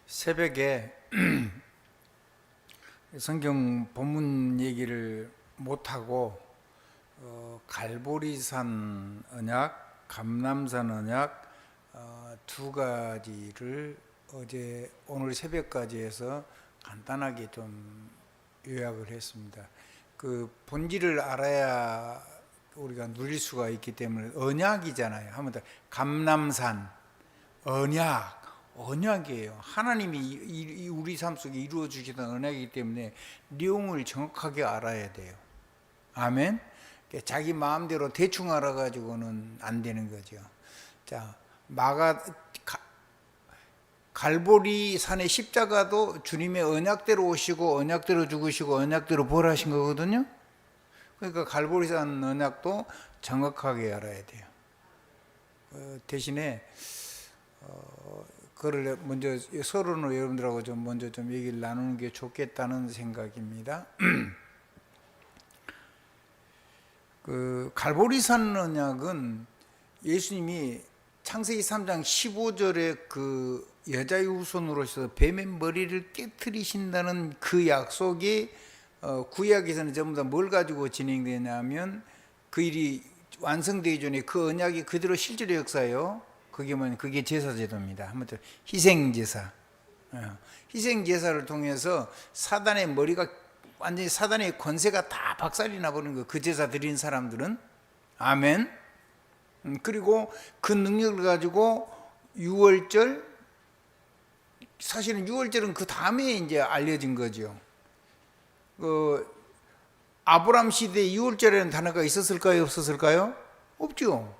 새벽에 성경 본문 얘기를 못하고 갈보리산 언약, 감람산 언약 두 가지를 오늘 새벽까지 해서 간단하게 좀 요약을 했습니다. 그 본질을 알아야 우리가 누릴 수가 있기 때문에 언약이잖아요. 한번 더 감람산 언약이에요. 하나님이 우리 삶 속에 이루어 주시던 언약이기 때문에 내용을 정확하게 알아야 돼요. 아멘. 자기 마음대로 대충 알아가지고는 안 되는 거죠. 자, 갈보리 산의 십자가도 주님의 언약대로 오시고 언약대로 죽으시고 언약대로 벌하신 거거든요. 그러니까 갈보리산 언약도 정확하게 알아야 돼요. 대신에 그걸 먼저 서론으로 여러분들하고 먼저 얘기를 나누는 게 좋겠다는 생각입니다. 그 갈보리산 언약은 예수님이 창세기 3장 15절에 그 여자의 후손으로서 뱀의 머리를 깨트리신다는 그 약속이 구약에서는 전부 다 뭘 가지고 진행되냐면 그 일이 완성되기 전에 그 언약이 그대로 실제로 역사예요. 그게 제사제도입니다. 한번 희생제사. 희생제사를 통해서 사단의 머리가 완전히 사단의 권세가 다 박살이 나버리는 거예요. 그 제사 드린 사람들은. 아멘. 그리고 그 능력을 가지고 사실은 6월절은 그 다음에 이제 알려진 거죠. 아브람 시대에 6월절이라는 단어가 있었을까요? 없었을까요? 없죠.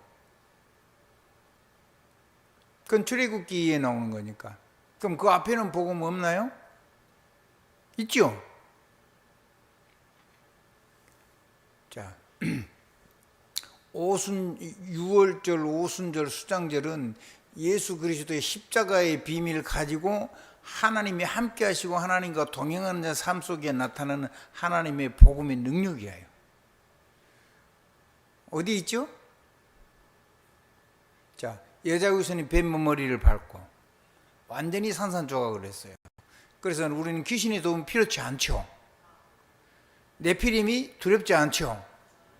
그건 출애굽기에 나오는 거니까. 그럼 그 앞에는 복음 없나요? 있죠. 자, 6월절, 오순절, 수장절은 예수 그리스도의 십자가의 비밀을 가지고 하나님이 함께 하시고 하나님과 동행하는 삶 속에 나타나는 하나님의 복음의 능력이에요. 어디 있죠? 자, 여자 후손이 뱀 머리를 밟고 완전히 산산조각을 했어요. 그래서 우리는 귀신의 도움 필요치 않죠. 네피림이 두렵지 않죠.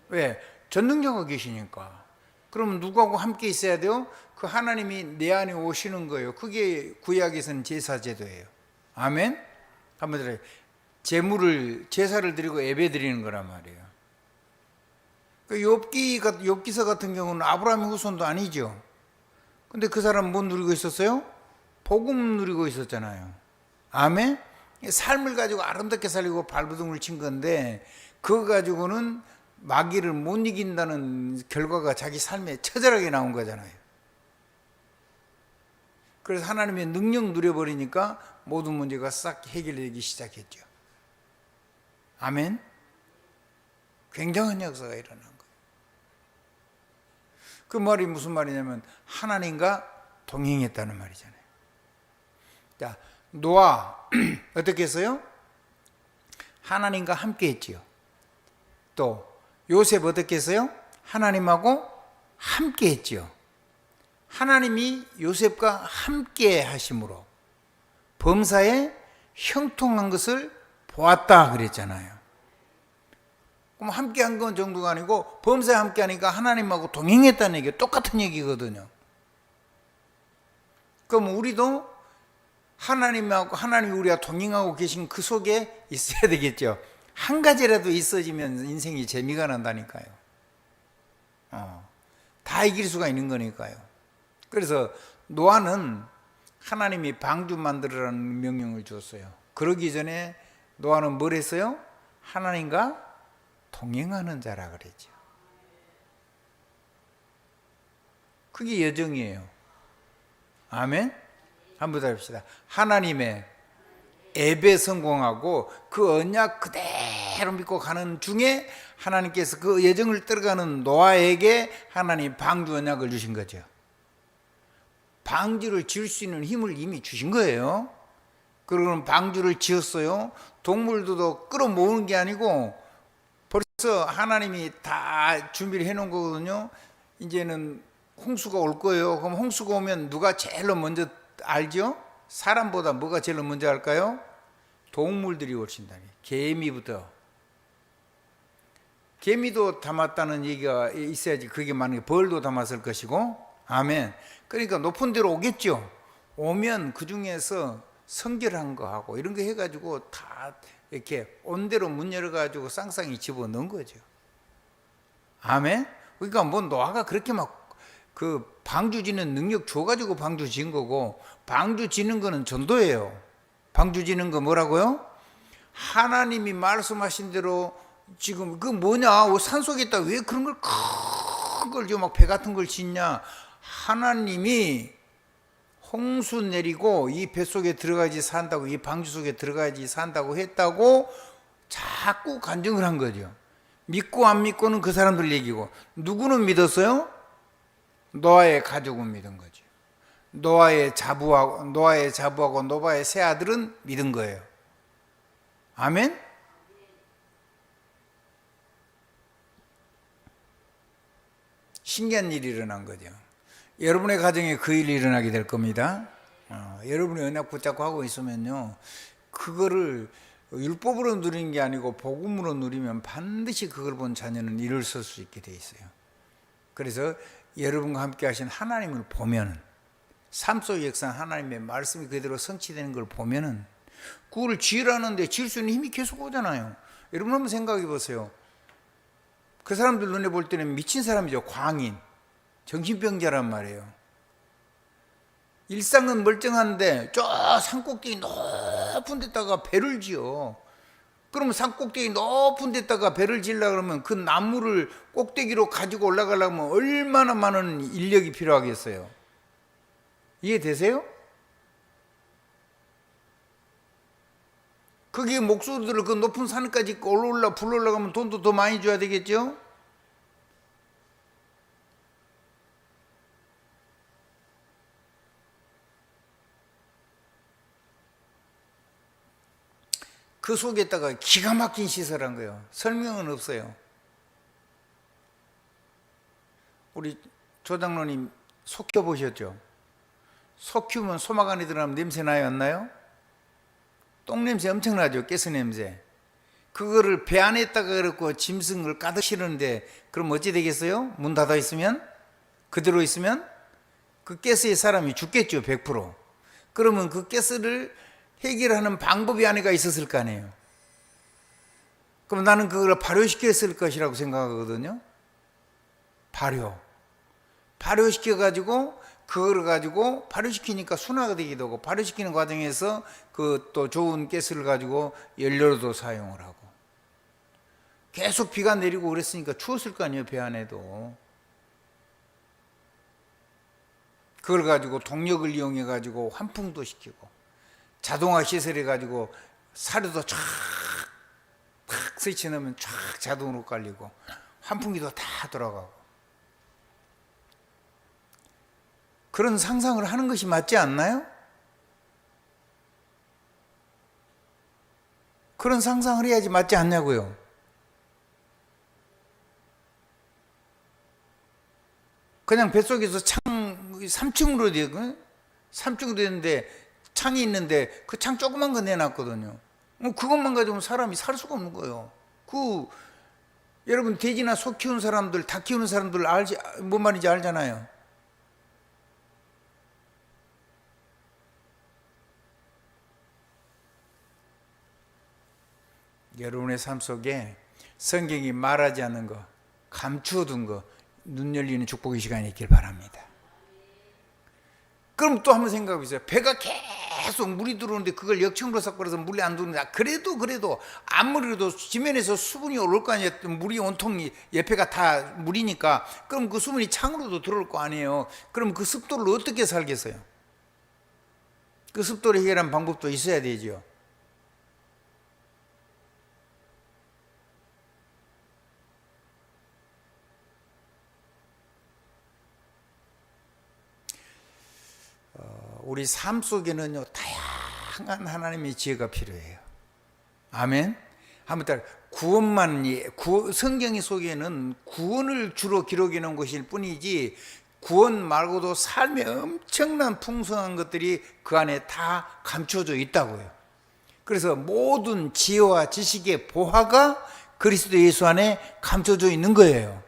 왜? 전능자가 계시니까. 그럼 누구하고 함께 있어야 돼요? 그 하나님이 내 안에 오시는 거예요. 그게 구약에서는 제사제도예요. 아멘? 한번 들어요. 제사를 드리고 예배 드리는 거란 말이에요. 그 욥기서 같은 경우는 아브라함의 후손도 아니죠. 근데 그 사람 뭐 누리고 있었어요? 복음 누리고 있었잖아요. 아멘? 삶을 가지고 아름답게 살리고 발버둥을 친 건데 그거 가지고는 마귀를 못 이긴다는 결과가 자기 삶에 처절하게 나온 거잖아요. 그래서 하나님의 능력 누려버리니까 모든 문제가 싹 해결되기 시작했죠. 아멘? 굉장한 역사가 일어난 거예요. 그 말이 무슨 말이냐면 하나님과 동행했다는 말이잖아요. 자, 노아 어떻게 했어요? 하나님과 함께 했지요. 또 요셉 어떻게 했어요? 하나님하고 함께 했지요. 하나님이 요셉과 함께 하심으로 범사에 형통한 것을 보았다 그랬잖아요. 그럼 함께 한 건 정도가 아니고 범사에 함께 하니까 하나님하고 동행했다는 얘기가 똑같은 얘기거든요. 그럼 우리도 하나님이 우리가 동행하고 계신 그 속에 있어야 되겠죠. 한 가지라도 있어지면 인생이 재미가 난다니까요. 다 이길 수가 있는 거니까요. 그래서 노아는 하나님이 방주 만들으라는 명령을 줬어요. 그러기 전에 노아는 뭘 했어요? 하나님과 동행하는 자라 그랬죠. 그게 여정이에요. 아멘? 한번 더 합시다. 하나님의 앱에 성공하고 그 언약 그대로 믿고 가는 중에 하나님께서 그 예정을 따라가는 노아에게 하나님 방주 언약을 주신 거죠. 방주를 지을 수 있는 힘을 이미 주신 거예요. 그러면 방주를 지었어요. 동물들도 끌어모으는 게 아니고 벌써 하나님이 다 준비를 해놓은 거거든요. 이제는 홍수가 올 거예요. 그럼 홍수가 오면 누가 제일 먼저 알죠? 사람보다 뭐가 제일 먼저 할까요? 동물들이 훨씬 다. 개미부터. 개미도 담았다는 얘기가 있어야지 그게 만약에 벌도 담았을 것이고. 아멘. 그러니까 높은 데로 오겠죠. 오면 그 중에서 성결한 거 하고 이런 거 해가지고 다 이렇게 온 대로 문 열어가지고 쌍쌍이 집어넣은 거죠. 아멘. 그러니까 뭐 노아가 그렇게 막 그 방주 지는 능력 줘가지고 방주 지은 거고, 방주 지는 거는 전도예요. 방주 지는 거 뭐라고요? 하나님이 말씀하신 대로 지금 그 뭐냐, 산속에 있다 왜 그런 걸 큰 걸 막 배 같은 걸 짓냐. 하나님이 홍수 내리고 이 뱃속에 들어가야지 산다고, 이 방주 속에 들어가야지 산다고 했다고 자꾸 간증을 한 거죠. 믿고 안 믿고는 그 사람들 얘기고, 누구는 믿었어요? 노아의 가족은 믿은 거죠. 노아의 자부하고 노아의 세 아들은 믿은 거예요. 아멘? 신기한 일이 일어난 거죠. 여러분의 가정에 그 일이 일어나게 될 겁니다. 여러분이 언약 붙잡고 하고 있으면요, 그거를 율법으로 누리는 게 아니고 복음으로 누리면 반드시 그걸 본 자녀는 일을 쓸 수 있게 돼 있어요. 그래서 여러분과 함께 하신 하나님을 보면은, 삶 속에 역사한 하나님의 말씀이 그대로 성취되는 걸 보면은, 그걸 지으라는데 지을 수 있는 힘이 계속 오잖아요. 여러분 한번 생각해 보세요. 그 사람들 눈에 볼 때는 미친 사람이죠. 광인, 정신병자란 말이에요. 일상은 멀쩡한데 저 산꼭대기 높은 데다가 배를 지어. 그러면 산꼭대기 높은 데다가 배를 지으려고 그러면 그 나무를 꼭대기로 가지고 올라가려면 얼마나 많은 인력이 필요하겠어요. 이해되세요? 거기에 목소리들을 그 높은 산까지 불러올라가면 돈도 더 많이 줘야 되겠죠? 그 속에다가 기가 막힌 시설한 거예요. 설명은 없어요. 우리 조장로님 소 키워보셨죠? 소 키우면 소막 안에 들어가면 냄새 나요, 안 나요? 똥냄새 엄청나죠? 가스냄새. 그거를 배 안에다가 그렇고 짐승을 가득 실었는데, 그럼 어찌 되겠어요? 문 닫아 있으면? 그대로 있으면? 그 가스에 사람이 죽겠죠, 100%. 그러면 그 가스를 해결하는 방법이 안에가 있었을 거 아니에요. 그럼 나는 그걸 발효시켰을 것이라고 생각하거든요. 발효시켜가지고 그걸 가지고 발효시키니까 순화가 되기도 하고, 발효시키는 과정에서 그 또 좋은 가스를 가지고 연료로도 사용을 하고, 계속 비가 내리고 그랬으니까 추웠을 거 아니에요, 배 안에도. 그걸 가지고 동력을 이용해 가지고 환풍도 시키고, 자동화 시설해 가지고 사료도 쫙 스위치 넣으면 쫙 자동으로 깔리고 환풍기도 다 돌아가고. 그런 상상을 하는 것이 맞지 않나요? 그런 상상을 해야지 맞지 않냐고요. 그냥 뱃속에서 3층으로 되고, 3층으로 되는데 창이 있는데 그 창 조그만 거 내놨거든요. 그것만 가지고는 사람이 살 수가 없는 거예요. 여러분 돼지나 소 키우는 사람들, 닭 키우는 사람들 뭔 말인지 알잖아요. 여러분의 삶 속에 성경이 말하지 않는 거, 감추어둔 거, 눈 열리는 축복의 시간이 있길 바랍니다. 그럼 또 한번 생각해 보세요. 배가 계속 물이 들어오는데 그걸 역청으로 섞어서 물이 안 들어오는데, 그래도 아무리 그래도 지면에서 수분이 오를 거 아니에요. 물이 온통 옆에가 다 물이니까. 그럼 그 수분이 창으로도 들어올 거 아니에요. 그럼 그 습도를 어떻게 살겠어요? 그 습도를 해결하는 방법도 있어야 되죠. 우리 삶 속에는요, 다양한 하나님의 지혜가 필요해요. 아멘. 한번 따라 성경 속에는 구원을 주로 기록해 놓은 것일 뿐이지 구원 말고도 삶의 엄청난 풍성한 것들이 그 안에 다 감춰져 있다고요. 그래서 모든 지혜와 지식의 보화가 그리스도 예수 안에 감춰져 있는 거예요.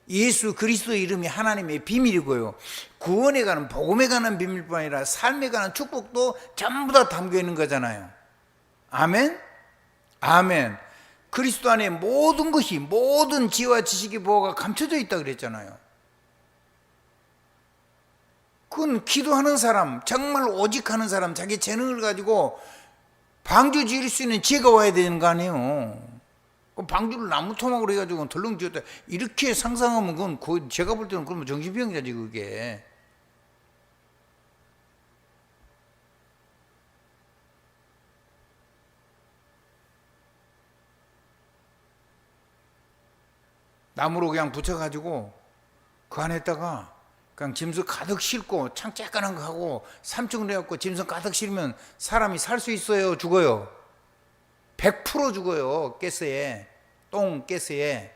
예수 그리스도의 이름이 하나님의 비밀이고요. 구원에 관한, 복음에 관한 비밀뿐 아니라 삶에 관한 축복도 전부 다 담겨 있는 거잖아요. 아멘? 아멘. 그리스도 안에 모든 것이, 모든 지혜와 지식의 보호가 감춰져 있다 그랬잖아요. 그건 기도하는 사람, 정말 오직 하는 사람, 자기 재능을 가지고 방주 지을 수 있는 지혜가 와야 되는 거 아니에요. 방주를 나무 토막으로 해가지고 덜렁 지었다, 이렇게 상상하면 그건 제가 볼 때는 그러면 정신병자지 그게. 나무로 그냥 붙여가지고 그 안에다가 그냥 짐승 가득 싣고 창 쬐깐한 거 하고 3층을 해갖고 짐승 가득 실으면 사람이 살 수 있어요? 죽어요? 100% 죽어요. 가스에, 가스에,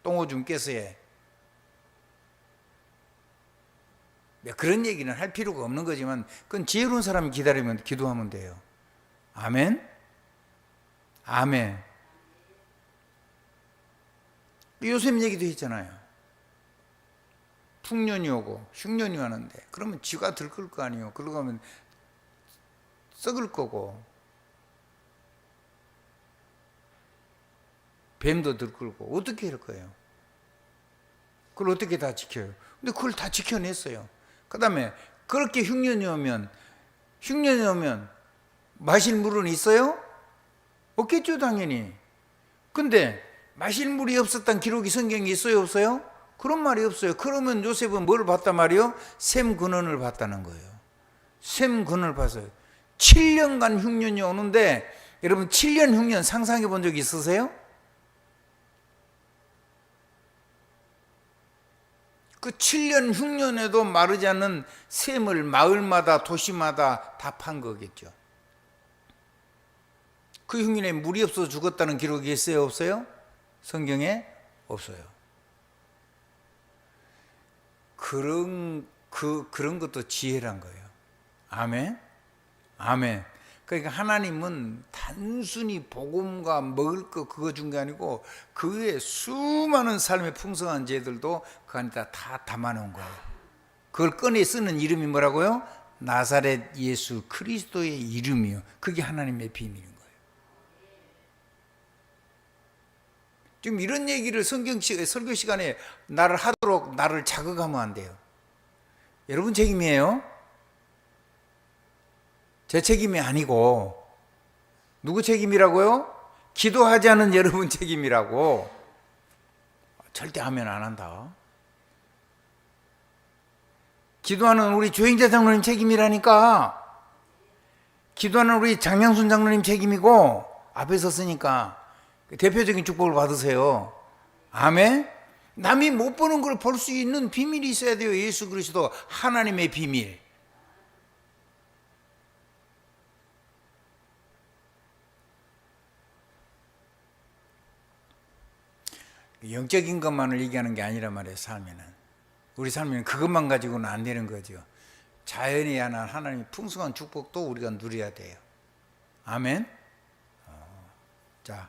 똥오줌 가스에. 그런 얘기는 할 필요가 없는 거지만 그건 지혜로운 사람이 기다리면 기도하면 돼요. 아멘? 아멘. 요셉 얘기도 했잖아요. 풍년이 오고 흉년이 오는데 그러면 쥐가 들끓을 거 아니에요. 그러고 하면 썩을 거고 뱀도 들끓고 어떻게 할 거예요? 그걸 어떻게 다 지켜요? 근데 그걸 다 지켜냈어요. 그 다음에 그렇게 흉년이 오면 마실 물은 있어요? 없겠죠 당연히. 근데 마실 물이 없었던 기록이 성경에 있어요 없어요? 그런 말이 없어요. 그러면 요셉은 뭘 봤단 말이에요? 샘 근원을 봤다는 거예요. 샘 근원을 봤어요. 7년간 흉년이 오는데 여러분 7년 흉년 상상해 본 적 있으세요? 그 7년 흉년에도 마르지 않는 샘을 마을마다 도시마다 다 판 거겠죠. 그 흉년에 물이 없어서 죽었다는 기록이 있어요 없어요? 성경에 없어요. 그런 것도 지혜란 거예요. 아멘? 아멘. 그러니까 하나님은 단순히 복음과 먹을 거 그거 준 게 아니고 그 외에 수많은 삶의 풍성한 지혜들도 그 안에다 다 담아놓은 거예요. 그걸 꺼내 쓰는 이름이 뭐라고요? 나사렛 예수 그리스도의 이름이요. 그게 하나님의 비밀인 거예요. 지금 이런 얘기를 설교 시간에 나를 하도록 나를 자극하면 안 돼요. 여러분 책임이에요. 제 책임이 아니고 누구 책임이라고요? 기도하지 않은 여러분 책임이라고. 절대 하면 안 한다. 기도하는 우리 조행자 장로님 책임이라니까. 기도하는 우리 장명순 장로님 책임이고 앞에 섰으니까 대표적인 축복을 받으세요. 아멘. 남이 못 보는 걸 볼 수 있는 비밀이 있어야 돼요. 예수 그리스도 하나님의 비밀. 영적인 것만을 얘기하는 게 아니란 말이에요. 삶에는 우리 삶에는 그것만 가지고는 안 되는 거죠. 자연에 관한 하나님의 풍성한 축복도 우리가 누려야 돼요. 아멘. 자,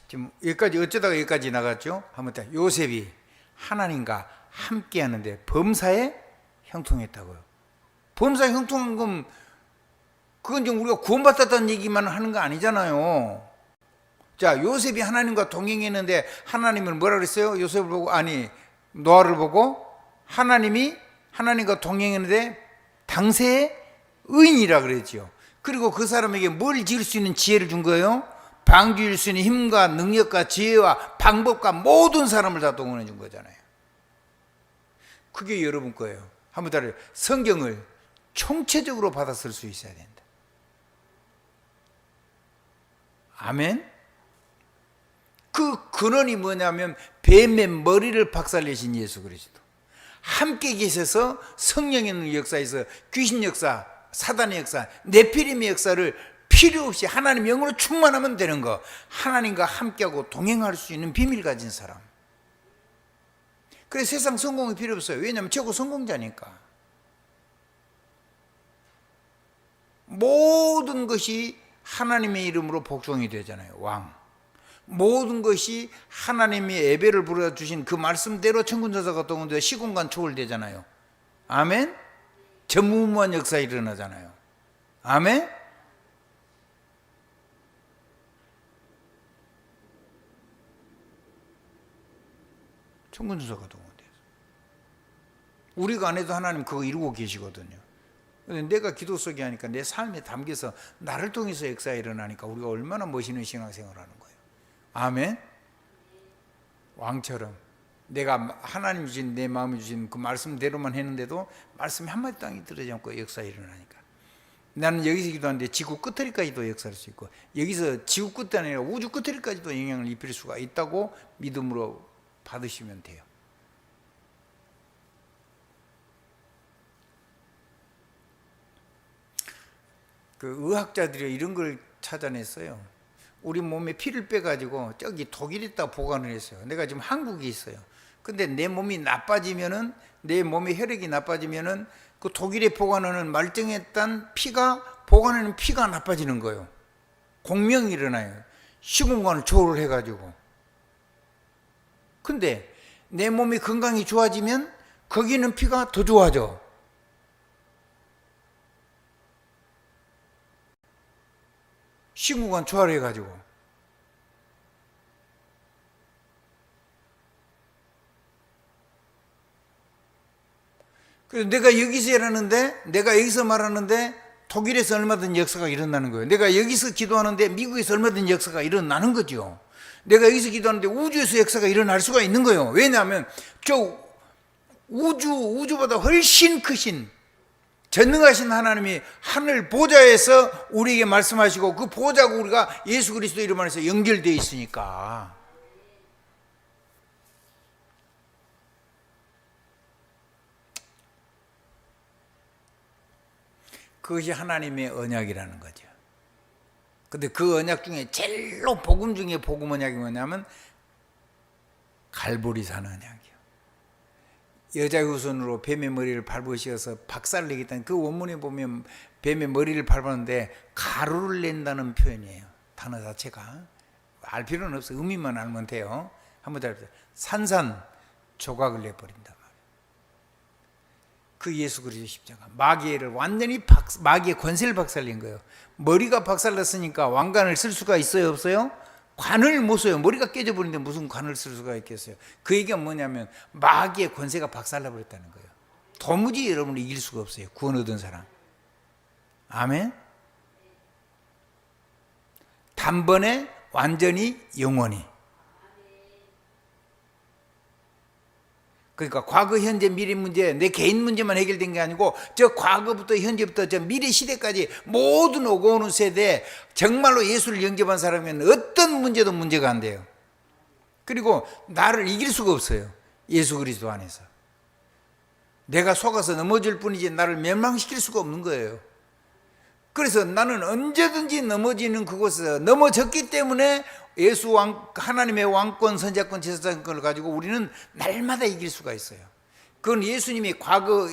지금 여기까지 어쩌다가 여기까지 나갔죠? 한번 더. 요셉이 하나님과 함께 하는데 범사에 형통했다고요. 범사에 형통한 건 그건 좀 우리가 구원받았다는 얘기만 하는 거 아니잖아요. 자, 요셉이 하나님과 동행했는데 하나님을 뭐라 그랬어요? 요셉을 보고, 아니 노아를 보고 하나님이 하나님과 동행했는데 당세의 의인이라 그랬죠. 그리고 그 사람에게 뭘 지을 수 있는 지혜를 준 거예요? 방주 지을 수 있는 힘과 능력과 지혜와 방법과 모든 사람을 다 동원해 준 거잖아요. 그게 여러분 거예요. 한번 따라요. 성경을 총체적으로 받아쓸 수 있어야 된다. 아멘. 그 근원이 뭐냐면 뱀의 머리를 박살내신 예수 그리스도. 함께 계셔서 성령의 역사에서 귀신 역사, 사단의 역사, 네피림의 역사를 필요 없이 하나님 영으로 충만하면 되는 거. 하나님과 함께하고 동행할 수 있는 비밀 가진 사람. 그래서 세상 성공이 필요 없어요. 왜냐하면 최고 성공자니까. 모든 것이 하나님의 이름으로 복종이 되잖아요. 왕. 모든 것이 하나님이 예배를 부르주신 그 말씀대로 천군천사가 동원되어 시공간 초월되잖아요. 아멘. 전무후무한 역사 일어나잖아요. 아멘. 천군천사가 동원돼서 우리가 안 해도 하나님 그거 이루고 계시거든요. 내가 기도 속에 하니까 내 삶에 담겨서 나를 통해서 역사가 일어나니까 우리가 얼마나 멋있는 신앙생활을 하는 거예요. 아멘. 왕처럼 내가 하나님 주신 내 마음에 주신 그 말씀대로만 했는데도 말씀이 한마디도 안 들어지지 않고 역사가 일어나니까 나는 여기서 기도하는데 지구 끝터리까지도 역사할 수 있고 여기서 지구 끝이 아니라 우주 끝터리까지도 영향을 입힐 수가 있다고 믿음으로 받으시면 돼요. 그 의학자들이 이런 걸 찾아냈어요. 우리 몸에 피를 빼가지고 저기 독일에다 보관을 했어요. 내가 지금 한국에 있어요. 근데 내 몸이 나빠지면은, 내 몸의 혈액이 나빠지면은 그 독일에 보관하는 말짱했던 피가, 보관하는 피가 나빠지는 거예요. 공명이 일어나요. 시공간을 초월을 해가지고. 근데 내 몸이 건강이 좋아지면 거기는 피가 더 좋아져. 시공간 초월해가지고. 그래서 내가 여기서 일하는데, 내가 여기서 말하는데 독일에서 얼마든지 역사가 일어나는 거예요. 내가 여기서 기도하는데 미국에서 얼마든지 역사가 일어나는 거죠. 내가 여기서 기도하는데 우주에서 역사가 일어날 수가 있는 거예요. 왜냐하면 저 우주보다 훨씬 크신 전능하신 하나님이 하늘 보좌에서 우리에게 말씀하시고 그 보좌가 우리가 예수 그리스도 이름 안에서 연결되어 있으니까. 그것이 하나님의 언약이라는 거죠. 근데 그 언약 중에 제일로 복음 중에 복음 언약이 뭐냐면 갈보리산 언약이요. 여자의 후손으로 뱀의 머리를 밟으셔서 박살내겠다는 그 원문에 보면 뱀의 머리를 밟았는데 가루를 낸다는 표현이에요. 단어 자체가. 알 필요는 없어요. 의미만 알면 돼요. 한번 더 해보세요. 산산 조각을 내버린다. 그 예수 그리스도 십자가, 마귀를 완전히 마귀의 권세를 박살낸 거예요. 머리가 박살났으니까 왕관을 쓸 수가 있어요, 없어요? 관을 못 써요. 머리가 깨져버리는데 무슨 관을 쓸 수가 있겠어요? 그 얘기가 뭐냐면 마귀의 권세가 박살나버렸다는 거예요. 도무지 여러분을 이길 수가 없어요. 구원 얻은 사람. 아멘. 단번에 완전히 영원히. 그러니까 과거, 현재, 미래 문제, 내 개인 문제만 해결된 게 아니고 저 과거부터 현재부터 저 미래 시대까지 모든 오고 오는 세대에 정말로 예수를 영접한 사람이면 어떤 문제도 문제가 안 돼요. 그리고 나를 이길 수가 없어요. 예수 그리스도 안에서. 내가 속아서 넘어질 뿐이지 나를 멸망시킬 수가 없는 거예요. 그래서 나는 언제든지 넘어지는 그곳에서 넘어졌기 때문에 예수 하나님의 왕권, 선자권, 제사장권을 가지고 우리는 날마다 이길 수가 있어요. 그건 예수님이 과거,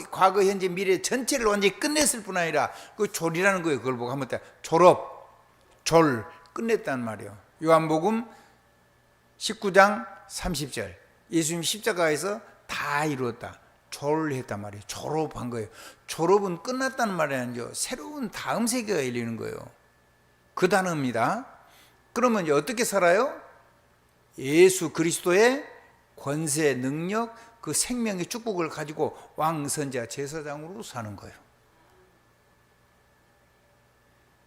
현재, 미래 전체를 완전히 끝냈을 뿐 아니라 그 졸이라는 거예요. 그걸 보고 한번 졸 끝냈단 말이에요. 요한복음 19장 30절 예수님 십자가에서 다 이루었다. 졸했단 말이에요. 졸업한 거예요. 졸업은 끝났다는 말이 아니죠. 새로운 다음 세계가 열리는 거예요. 그 단어입니다. 그러면 이제 어떻게 살아요? 예수 그리스도의 권세, 능력, 그 생명의 축복을 가지고 왕, 선자, 제사장으로 사는 거예요.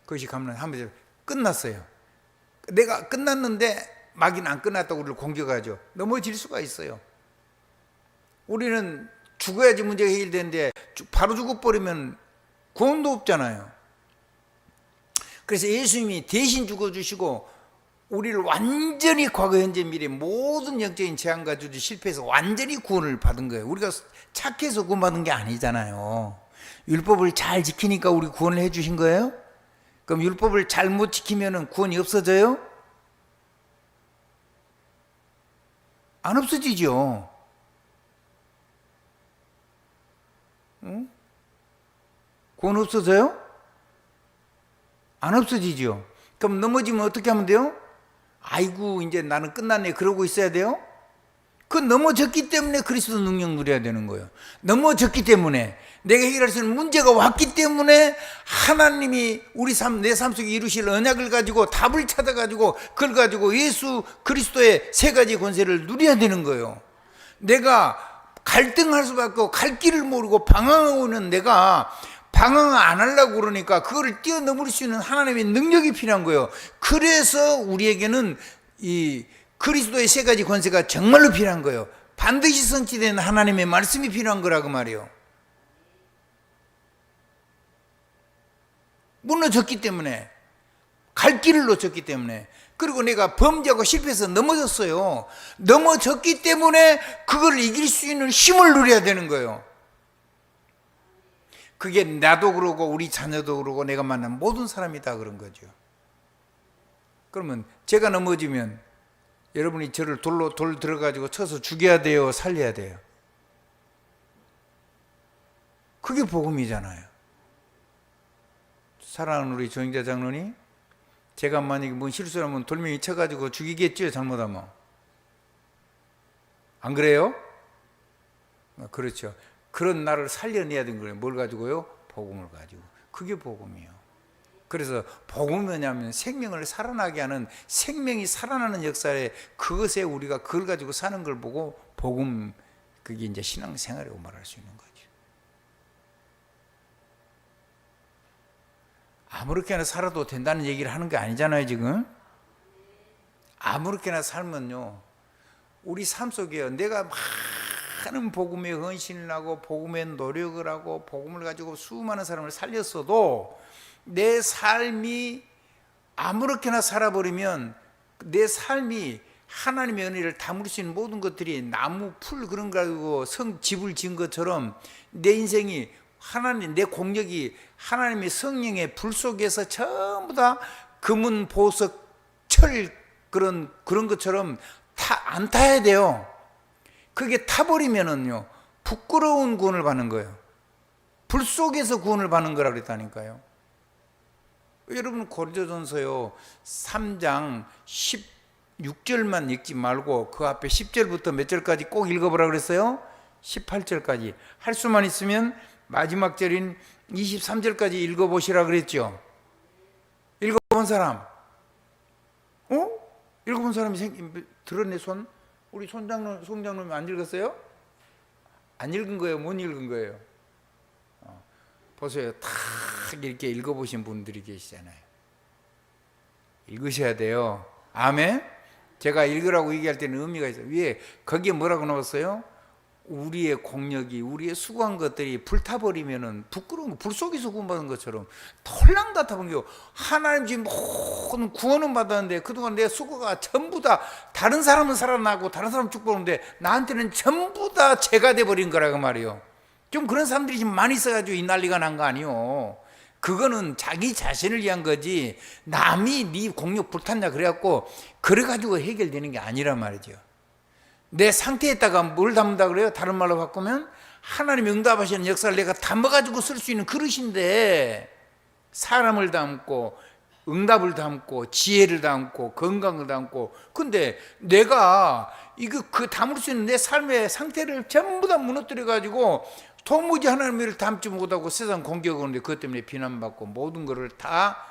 그것이 가면 한번 끝났어요. 내가 끝났는데 마귀는 안 끝났다고 우리를 공격하죠. 넘어질 수가 있어요. 우리는 죽어야지 문제가 해결되는데 바로 죽어버리면 구원도 없잖아요. 그래서 예수님이 대신 죽어주시고 우리를 완전히 과거, 현재, 미래 모든 영적인 재앙과 주제 실패해서 완전히 구원을 받은 거예요. 우리가 착해서 구원받은 게 아니잖아요. 율법을 잘 지키니까 우리 구원을 해주신 거예요? 그럼 율법을 잘못 지키면 구원이 없어져요? 안 없어지죠. 구원 없어져요? 안 없어지죠. 그럼 넘어지면 어떻게 하면 돼요? 아이고 이제 나는 끝났네 그러고 있어야 돼요? 그 넘어졌기 때문에 그리스도 능력 누려야 되는 거예요. 넘어졌기 때문에 내가 해결할 수 있는 문제가 왔기 때문에 하나님이 우리 내 삶 속에 이루실 언약을 가지고 답을 찾아가지고 그걸 가지고 예수 그리스도의 세 가지 권세를 누려야 되는 거예요. 내가 갈등할 수밖에 없고 갈 길을 모르고 방황하고 있는 내가 방황 안 하려고 그러니까 그거를 뛰어넘을 수 있는 하나님의 능력이 필요한 거예요. 그래서 우리에게는 이 그리스도의 세 가지 권세가 정말로 필요한 거예요. 반드시 성취된 하나님의 말씀이 필요한 거라고 말이에요. 무너졌기 때문에, 갈 길을 놓쳤기 때문에, 그리고 내가 범죄하고 실패해서 넘어졌어요. 넘어졌기 때문에 그걸 이길 수 있는 힘을 누려야 되는 거예요. 그게 나도 그러고 우리 자녀도 그러고 내가 만난 모든 사람이 다 그런 거죠. 그러면 제가 넘어지면 여러분이 저를 돌 들어가지고 쳐서 죽여야 돼요? 살려야 돼요? 그게 복음이잖아요. 사랑하는 우리 조영자 장로님, 제가 만약에 뭔 실수하면 돌멩이 쳐가지고 죽이겠죠? 잘못하면. 안 그래요? 그렇죠. 그런 나를 살려내야 되는 거예요. 뭘 가지고요? 복음을 가지고. 그게 복음이에요. 그래서 복음이 뭐냐면 생명을 살아나게 하는, 생명이 살아나는 역사에 그것에 우리가 그걸 가지고 사는 걸 보고 복음, 그게 이제 신앙생활이라고 말할 수 있는 거죠. 아무렇게나 살아도 된다는 얘기를 하는 게 아니잖아요, 지금. 아무렇게나 살면요, 우리 삶 속에 내가 많은 복음에 헌신을 하고 복음에 노력을 하고 복음을 가지고 수많은 사람을 살렸어도 내 삶이 아무렇게나 살아버리면 내 삶이 하나님의 은혜를 담을 수 있는 모든 것들이 나무, 풀 그런 거 가지고 집을 지은 것처럼 내 인생이 하나님, 내 공력이 하나님의 성령의 불 속에서 전부 다 금은, 보석, 철 그런 것처럼 안 타야 돼요. 그게 타버리면은요, 부끄러운 구원을 받는 거예요. 불 속에서 구원을 받는 거라 그랬다니까요. 여러분 고린도전서요 3장 16절만 읽지 말고 그 앞에 10절부터 몇 절까지 꼭 읽어보라 그랬어요? 18절까지. 할 수만 있으면 마지막 절인 23절까지 읽어보시라 그랬죠. 읽어본 사람? 읽어본 사람이 들었네 손? 우리 송장로님 안 읽었어요? 안 읽은 거예요? 못 읽은 거예요? 보세요. 다 이렇게 읽어보신 분들이 계시잖아요. 읽으셔야 돼요. 아멘? 제가 읽으라고 얘기할 때는 의미가 있어요. 위에 거기에 뭐라고 나왔어요? 우리의 공력이, 우리의 수고한 것들이 불타버리면은 부끄러운 거, 불 속에서 구원받은 것처럼 털랑 다 타버린 거. 하나님 지금 모든 구원은 받았는데 그동안 내 수고가 전부 다, 다른 사람은 살아나고 다른 사람은 축복하는데 나한테는 전부 다 죄가 돼버린 거라고 말이에요. 좀 그런 사람들이 지금 많이 있어가지고 이 난리가 난 거 아니에요. 그거는 자기 자신을 위한 거지 남이 네 공력 불탔냐 그래갖고 그래가지고 해결되는 게 아니란 말이죠. 내 상태에다가 뭘 담는다 그래요? 다른 말로 바꾸면 하나님이 응답하시는 역사를 내가 담아가지고 쓸 수 있는 그릇인데, 사람을 담고 응답을 담고 지혜를 담고 건강을 담고, 근데 내가 이거 담을 수 있는 내 삶의 상태를 전부 다 무너뜨려 가지고 도무지 하나님의 일을 담지 못하고 세상 공격하는데 그것 때문에 비난받고 모든 것을 다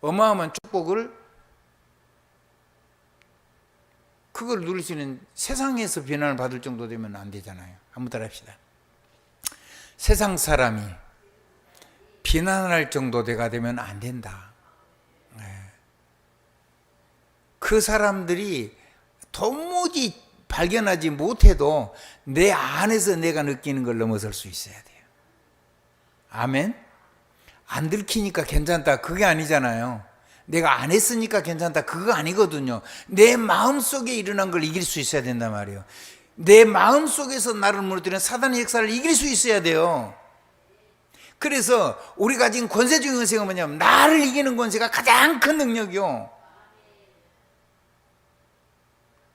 어마어마한 축복을 그걸 누릴 수 있는, 세상에서 비난을 받을 정도 되면 안 되잖아요. 한번 따라 합시다. 세상 사람이 비난할 정도 되가 되면 안 된다. 그 사람들이 도무지 발견하지 못해도 내 안에서 내가 느끼는 걸 넘어설 수 있어야 돼요. 아멘? 안 들키니까 괜찮다, 그게 아니잖아요. 내가 안 했으니까 괜찮다, 그거 아니거든요. 내 마음속에 일어난 걸 이길 수 있어야 된단 말이에요. 내 마음속에서 나를 무너뜨리는 사단의 역사를 이길 수 있어야 돼요. 그래서 우리가 가진 권세적인 권세가 뭐냐면 나를 이기는 권세가 가장 큰 능력이요.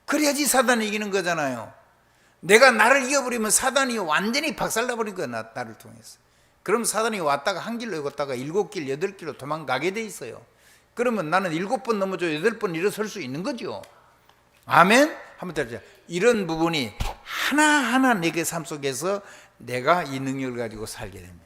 그래야지 사단을 이기는 거잖아요. 내가 나를 이겨버리면 사단이 완전히 박살나버린 거야, 나를 통해서. 그럼 사단이 왔다가 한 길로 걷다가 7길, 8길로 도망가게 돼 있어요. 그러면 나는 7번 넘어져 8번 일어설 수 있는 거죠. 아멘? 한번 들어보자. 이런 부분이 하나하나 내게 삶 속에서 내가 이 능력을 가지고 살게 됩니다.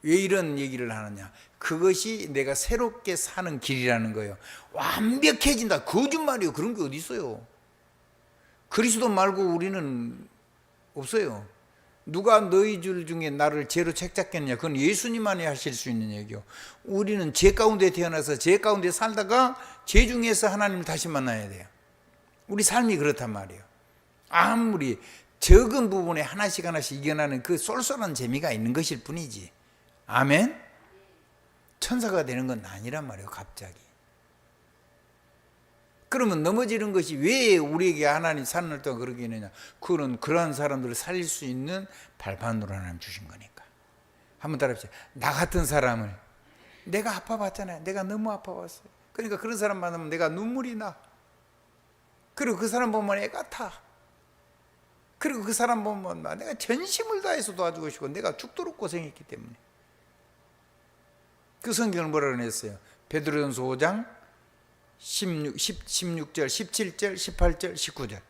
왜 이런 얘기를 하느냐? 그것이 내가 새롭게 사는 길이라는 거예요. 완벽해진다. 거짓말이에요. 그런 게 어디 있어요? 그리스도 말고 우리는 없어요. 누가 너희 줄 중에 나를 죄로 책잡겠느냐? 그건 예수님만이 하실 수 있는 얘기요. 우리는 죄 가운데 태어나서 죄 가운데 살다가 죄 중에서 하나님을 다시 만나야 돼요. 우리 삶이 그렇단 말이에요. 아무리 적은 부분에 하나씩 하나씩 이겨나는 그 쏠쏠한 재미가 있는 것일 뿐이지. 아멘? 천사가 되는 건 아니란 말이에요, 갑자기. 그러면 넘어지는 것이 왜 우리에게 하나님 사는 동안 그러게 했느냐? 그건 그러한 사람들을 살릴 수 있는 발판으로 하나님 주신 거니까. 한번 따라합시다. 나 같은 사람을, 내가 아파봤잖아요. 내가 너무 아파봤어요. 그러니까 그런 사람 만나면 내가 눈물이 나. 그리고 그 사람 보면 애가 타. 그리고 그 사람 보면 내가 전심을 다해서 도와주고 싶고 내가 죽도록 고생했기 때문에. 그 성경을 뭐라 그랬어요? 베드로전서 5장 16절, 17절, 18절, 19절.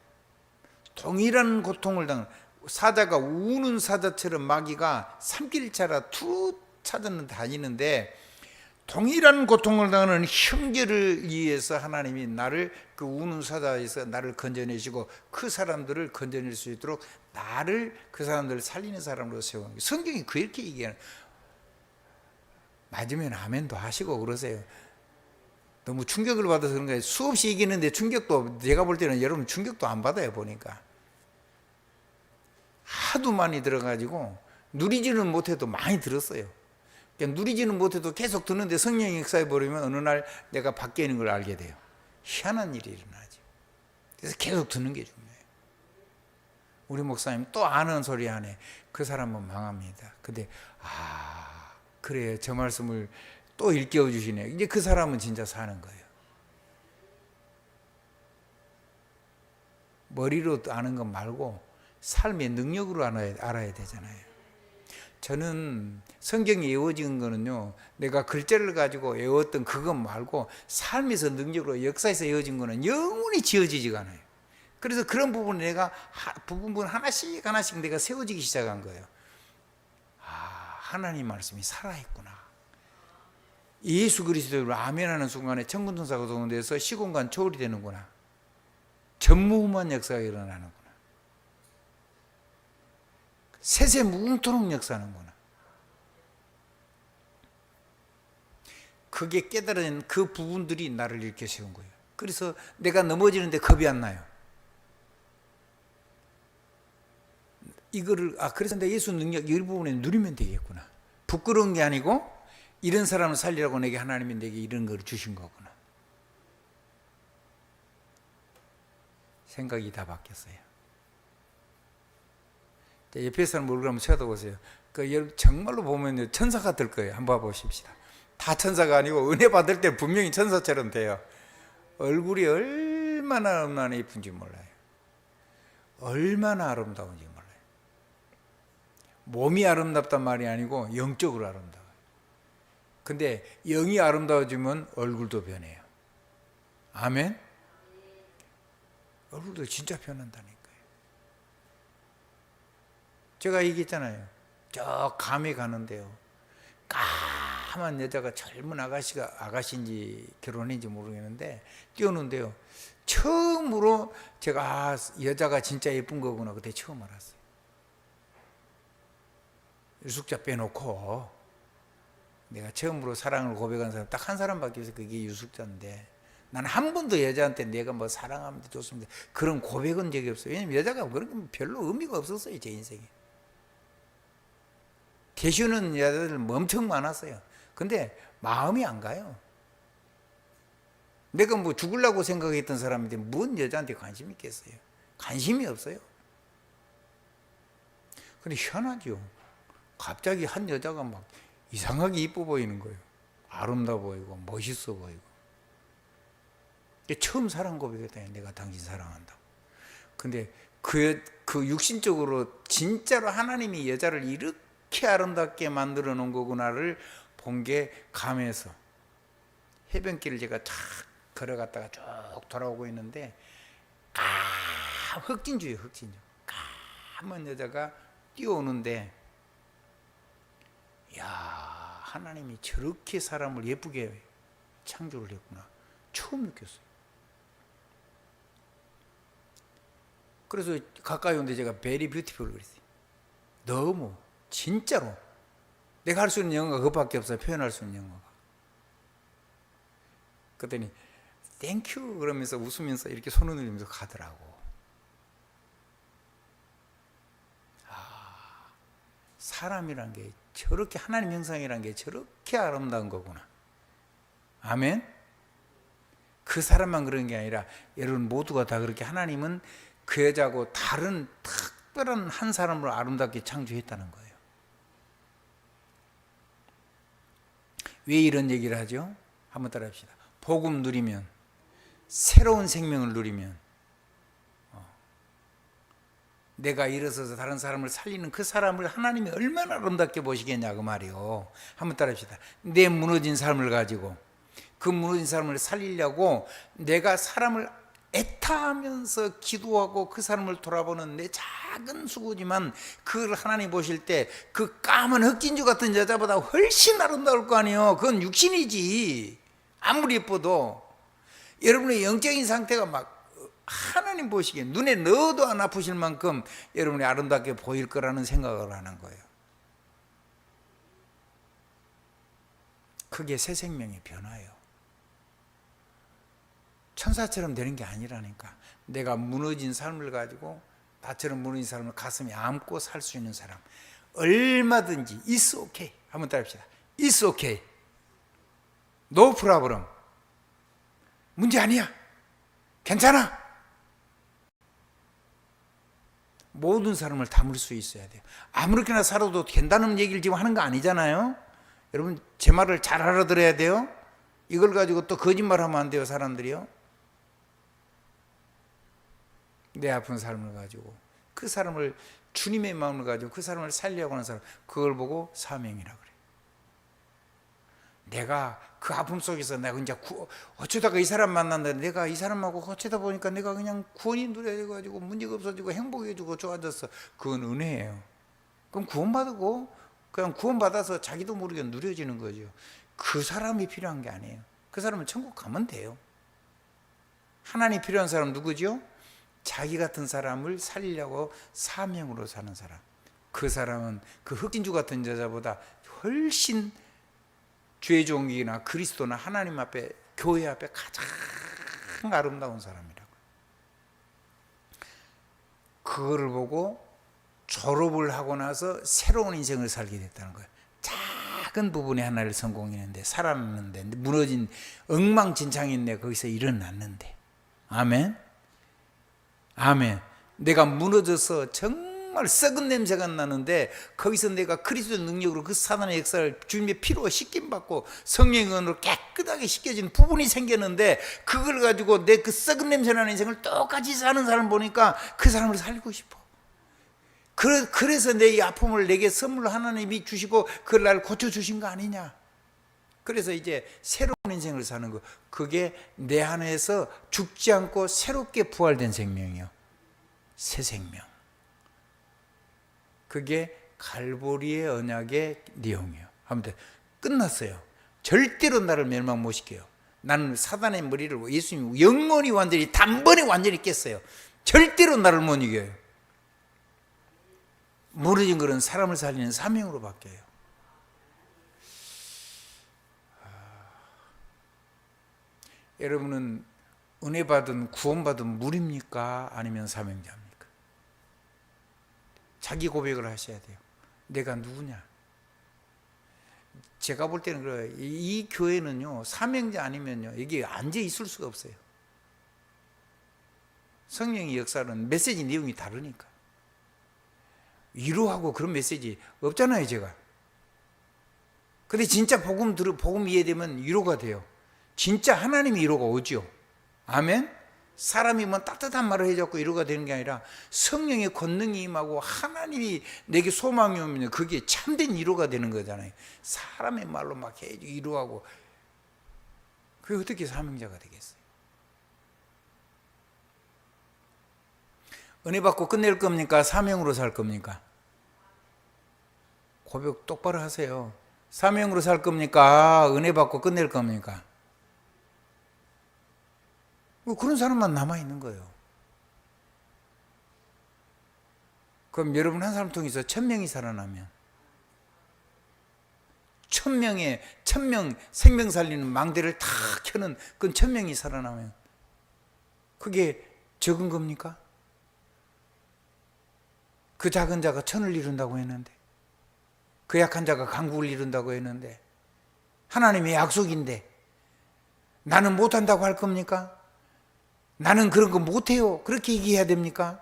동일한 고통을 당한 사자가 우는 사자처럼 마귀가 삼킬차라 두 찾아는 다니는데 동일한 고통을 당하는 형제를 위해서 하나님이 나를 그 우는 사자에서 나를 건져내시고 그 사람들을 건져낼 수 있도록 나를 그 사람들을 살리는 사람으로 세우는 거예요. 성경이 그렇게 얘기하는. 맞으면 아멘도 하시고 그러세요. 너무 충격을 받아서 그런 거예요. 수없이 이기는데 충격도, 제가 볼 때는 여러분 충격도 안 받아요, 보니까. 하도 많이 들어가지고 누리지는 못해도 많이 들었어요. 그러니까 누리지는 못해도 계속 듣는데 성령이 역사해 버리면 어느 날 내가 밖에 있는 걸 알게 돼요. 희한한 일이 일어나죠. 그래서 계속 듣는 게 중요해요. 우리 목사님 또 아는 소리 하네. 그 사람은 망합니다. 근데 그래요. 저 말씀을 또 일깨워 주시네요. 이제 그 사람은 진짜 사는 거예요. 머리로 아는 것 말고 삶의 능력으로 알아야 되잖아요. 저는 성경에 외워진 거는요, 내가 글자를 가지고 외웠던 그것 말고 삶에서 능력으로 역사에서 외워진 거는 영원히 지워지지가 않아요. 그래서 그런 부분을 내가 부분 하나씩 하나씩 내가 세워지기 시작한 거예요. 하나님 말씀이 살아있구나. 예수 그리스도를 아멘하는 순간에 천군천사가 동원돼서 시공간 초월이 되는구나. 전무후무한 역사가 일어나는구나. 세세무궁토록 역사하는구나. 그게 깨달은 그 부분들이 나를 일으켜 세운 거예요. 그래서 내가 넘어지는데 겁이 안 나요. 이거를 그래서 내 예수 능력 이 부분에 누리면 되겠구나. 부끄러운 게 아니고 이런 사람을 살리라고 내게 하나님이 내게 이런 걸 주신 거구나. 생각이 다 바뀌었어요. 옆에 사람 얼굴 한번 쳐다보세요. 정말로 보면 천사 같을 거예요. 한번 봐보십시다. 다 천사가 아니고 은혜 받을 때 분명히 천사처럼 돼요. 얼굴이 얼마나 예쁜지 몰라요. 얼마나 아름다운지 몰라요. 몸이 아름답단 말이 아니고 영적으로 아름다워요. 근데 영이 아름다워지면 얼굴도 변해요. 아멘? 얼굴도 진짜 변한다니까요. 제가 얘기했잖아요. 저 감에 가는데요. 까만 여자가 젊은 아가씨인지 결혼인지 모르겠는데 뛰어오는데요. 처음으로 제가 여자가 진짜 예쁜 거구나 그때 처음 알았어요. 유숙자 빼놓고 내가 처음으로 사랑을 고백한 사람 딱 한 사람밖에 없어요. 그게 유숙자인데 나는 한 번도 여자한테 내가 뭐 사랑하면 좋습니다 그런 고백은 적이 없어요. 왜냐면 여자가 그런 건 별로 의미가 없었어요. 제 인생에 대쉬는 여자들 엄청 많았어요. 근데 마음이 안 가요. 내가 뭐 죽으려고 생각했던 사람인데 뭔 여자한테 관심이 있겠어요. 관심이 없어요. 근데 희한하죠. 갑자기 한 여자가 막 이상하게 이뻐 보이는 거예요. 아름다워 보이고 멋있어 보이고. 처음 사랑 고백했다. 내가 당신 사랑한다고. 근데 그 육신적으로 진짜로 하나님이 여자를 이렇게 아름답게 만들어 놓은 거구나를 본 게 감에서 해변길을 제가 쫙 걸어갔다가 쭉 돌아오고 있는데 흑진주예요. 흑진주. 까만 여자가 뛰어오는데, 야, 하나님이 저렇게 사람을 예쁘게 창조를 했구나 처음 느꼈어요. 그래서 가까이 오는데 제가 베리 뷰티풀 그랬어요. 너무 진짜로 내가 할 수 있는 영어가 그것밖에 없어요. 표현할 수 있는 영어가. 그랬더니 땡큐 그러면서 웃으면서 이렇게 손을 들면서 가더라고. 사람이란 게 저렇게, 하나님 형상이란 게 저렇게 아름다운 거구나. 아멘. 그 사람만 그런 게 아니라 여러분 모두가 다 그렇게 하나님은 그 여자하고 다른 특별한 한 사람으로 아름답게 창조했다는 거예요. 왜 이런 얘기를 하죠? 한번 따라합시다. 복음 누리면, 새로운 생명을 누리면, 내가 일어서서 다른 사람을 살리는 그 사람을 하나님이 얼마나 아름답게 보시겠냐 그 말이요. 한번 따라합시다. 내 무너진 삶을 가지고 그 무너진 사람을 살리려고 내가 사람을 애타하면서 기도하고 그 사람을 돌아보는 내 작은 수고지만, 그걸 하나님 보실 때 그 까만 흑진주 같은 여자보다 훨씬 아름다울 거 아니에요. 그건 육신이지. 아무리 예뻐도 여러분의 영적인 상태가 막 하나님 보시기에 눈에 넣어도 안 아프실 만큼 여러분이 아름답게 보일 거라는 생각을 하는 거예요. 그게 새 생명의 변화예요. 천사처럼 되는 게 아니라니까. 내가 무너진 삶을 가지고 나처럼 무너진 삶을 가슴에 안고 살 수 있는 사람, 얼마든지 It's okay. 한번 따라합시다. It's okay. No problem. 문제 아니야. 괜찮아. 모든 사람을 담을 수 있어야 돼요. 아무렇게나 살아도 된다는 얘기를 지금 하는 거 아니잖아요. 여러분 제 말을 잘 알아들어야 돼요. 이걸 가지고 또 거짓말하면 안 돼요. 사람들이요. 내 아픈 삶을 가지고 그 사람을, 주님의 마음을 가지고 그 사람을 살려고 하는 사람, 그걸 보고 사명이라 그래요. 내가 그 아픔 속에서 내가 이제 어쩌다가 이 사람 만났는데, 내가 이 사람하고 어쩌다 보니까 내가 그냥 구원이 누려져가지고 문제가 없어지고 행복해지고 좋아졌어. 그건 은혜예요. 그럼 구원받고 그냥 구원받아서 자기도 모르게 누려지는 거죠. 그 사람이 필요한 게 아니에요. 그 사람은 천국 가면 돼요. 하나님 필요한 사람 누구죠? 자기 같은 사람을 살리려고 사명으로 사는 사람. 그 사람은 그 흑진주 같은 여자보다 훨씬 주의 종이나 그리스도나 하나님 앞에, 교회 앞에 가장 아름다운 사람이라고. 그거를 보고 졸업을 하고 나서 새로운 인생을 살게 됐다는 거예요. 작은 부분에 하나를 성공했는데, 살아났는데, 무너진 엉망진창인데 거기서 일어났는데. 아멘. 아멘. 내가 무너져서 정말 썩은 냄새가 나는데, 거기서 내가 그리스도의 능력으로 그 사단의 역사를 주님의 피로 씻김받고 성령의 은으로 깨끗하게 씻겨진 부분이 생겼는데, 그걸 가지고 내 그 썩은 냄새 나는 인생을 똑같이 사는 사람 보니까 그 사람을 살리고 싶어. 그래서 내 이 아픔을 내게 선물로 하나님이 주시고 그걸 나를 고쳐주신 거 아니냐. 그래서 이제 새로운 인생을 사는 거, 그게 내 안에서 죽지 않고 새롭게 부활된 생명이요. 새 생명. 그게 갈보리의 언약의 내용이에요. 아무튼 끝났어요. 절대로 나를 멸망 못 시켜요. 나는 사단의 머리를 예수님이 영원히 완전히 단번에 완전히 깼어요. 절대로 나를 못 이겨요. 무너진 것은 사람을 살리는 사명으로 바뀌어요. 여러분은 은혜 받은, 구원받은 물입니까? 아니면 사명자입니까? 자기 고백을 하셔야 돼요. 내가 누구냐? 제가 볼 때는 그래요. 이 교회는요, 사명자 아니면요, 여기 앉아 있을 수가 없어요. 성령의 역사는 메시지 내용이 다르니까. 위로하고 그런 메시지 없잖아요, 제가. 근데 진짜 복음 이해되면 위로가 돼요. 진짜 하나님의 위로가 오죠. 아멘. 사람이 뭐 따뜻한 말을 해줬고 이루가 되는 게 아니라 성령의 권능이 임하고 하나님이 내게 소망이 오면 그게 참된 이루가 되는 거잖아요. 사람의 말로 막 해주 이루하고 그게 어떻게 사명자가 되겠어요? 은혜 받고 끝낼 겁니까? 사명으로 살 겁니까? 고백 똑바로 하세요. 사명으로 살 겁니까? 은혜 받고 끝낼 겁니까? 그런 사람만 남아있는 거예요. 그럼 여러분 한 사람 통해서 1000명이 살아나면 1000명 생명 살리는 망대를 다 켜는 그 1000명이 살아나면 그게 적은 겁니까? 그 작은 자가 천을 이룬다고 했는데, 그 약한 자가 강국을 이룬다고 했는데, 하나님의 약속인데 나는 못한다고 할 겁니까? 나는 그런 거 못해요, 그렇게 얘기해야 됩니까?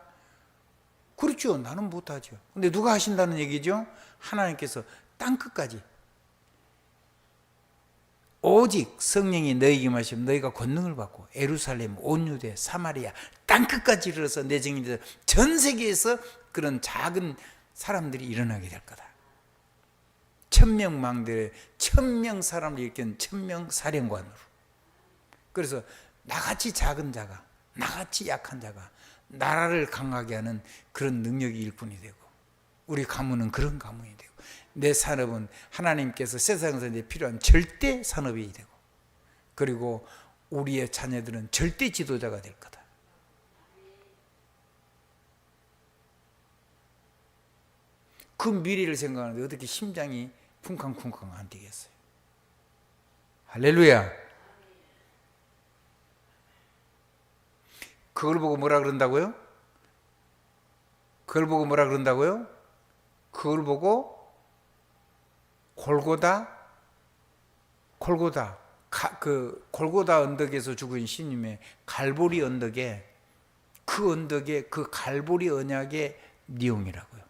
그렇죠, 나는 못하죠. 근데 누가 하신다는 얘기죠? 하나님께서 땅끝까지 오직 성령이 너희에게 임하시면 너희가 권능을 받고 예루살렘, 온 유대, 사마리아 땅끝까지 이르러서 내 증인이 되어 전 세계에서 그런 작은 사람들이 일어나게 될 거다. 1000명 망대에 1000명 사람을 일으킨 1000명 사령관으로. 그래서 나같이 작은 자가, 나같이 약한 자가 나라를 강하게 하는 그런 능력이 일꾼이 되고, 우리 가문은 그런 가문이 되고, 내 산업은 하나님께서 세상에서 내 필요한 절대 산업이 되고, 그리고 우리의 자녀들은 절대 지도자가 될 거다. 그 미래를 생각하는데 어떻게 심장이 쿵쾅쿵쾅 안 뛰겠어요? 할렐루야. 그걸 보고 뭐라 그런다고요? 그걸 보고 뭐라 그런다고요? 그걸 보고 골고다 언덕에서 죽은 예수님의 갈보리 언덕에, 그 언덕에 그 갈보리 언약의 내용이라고요.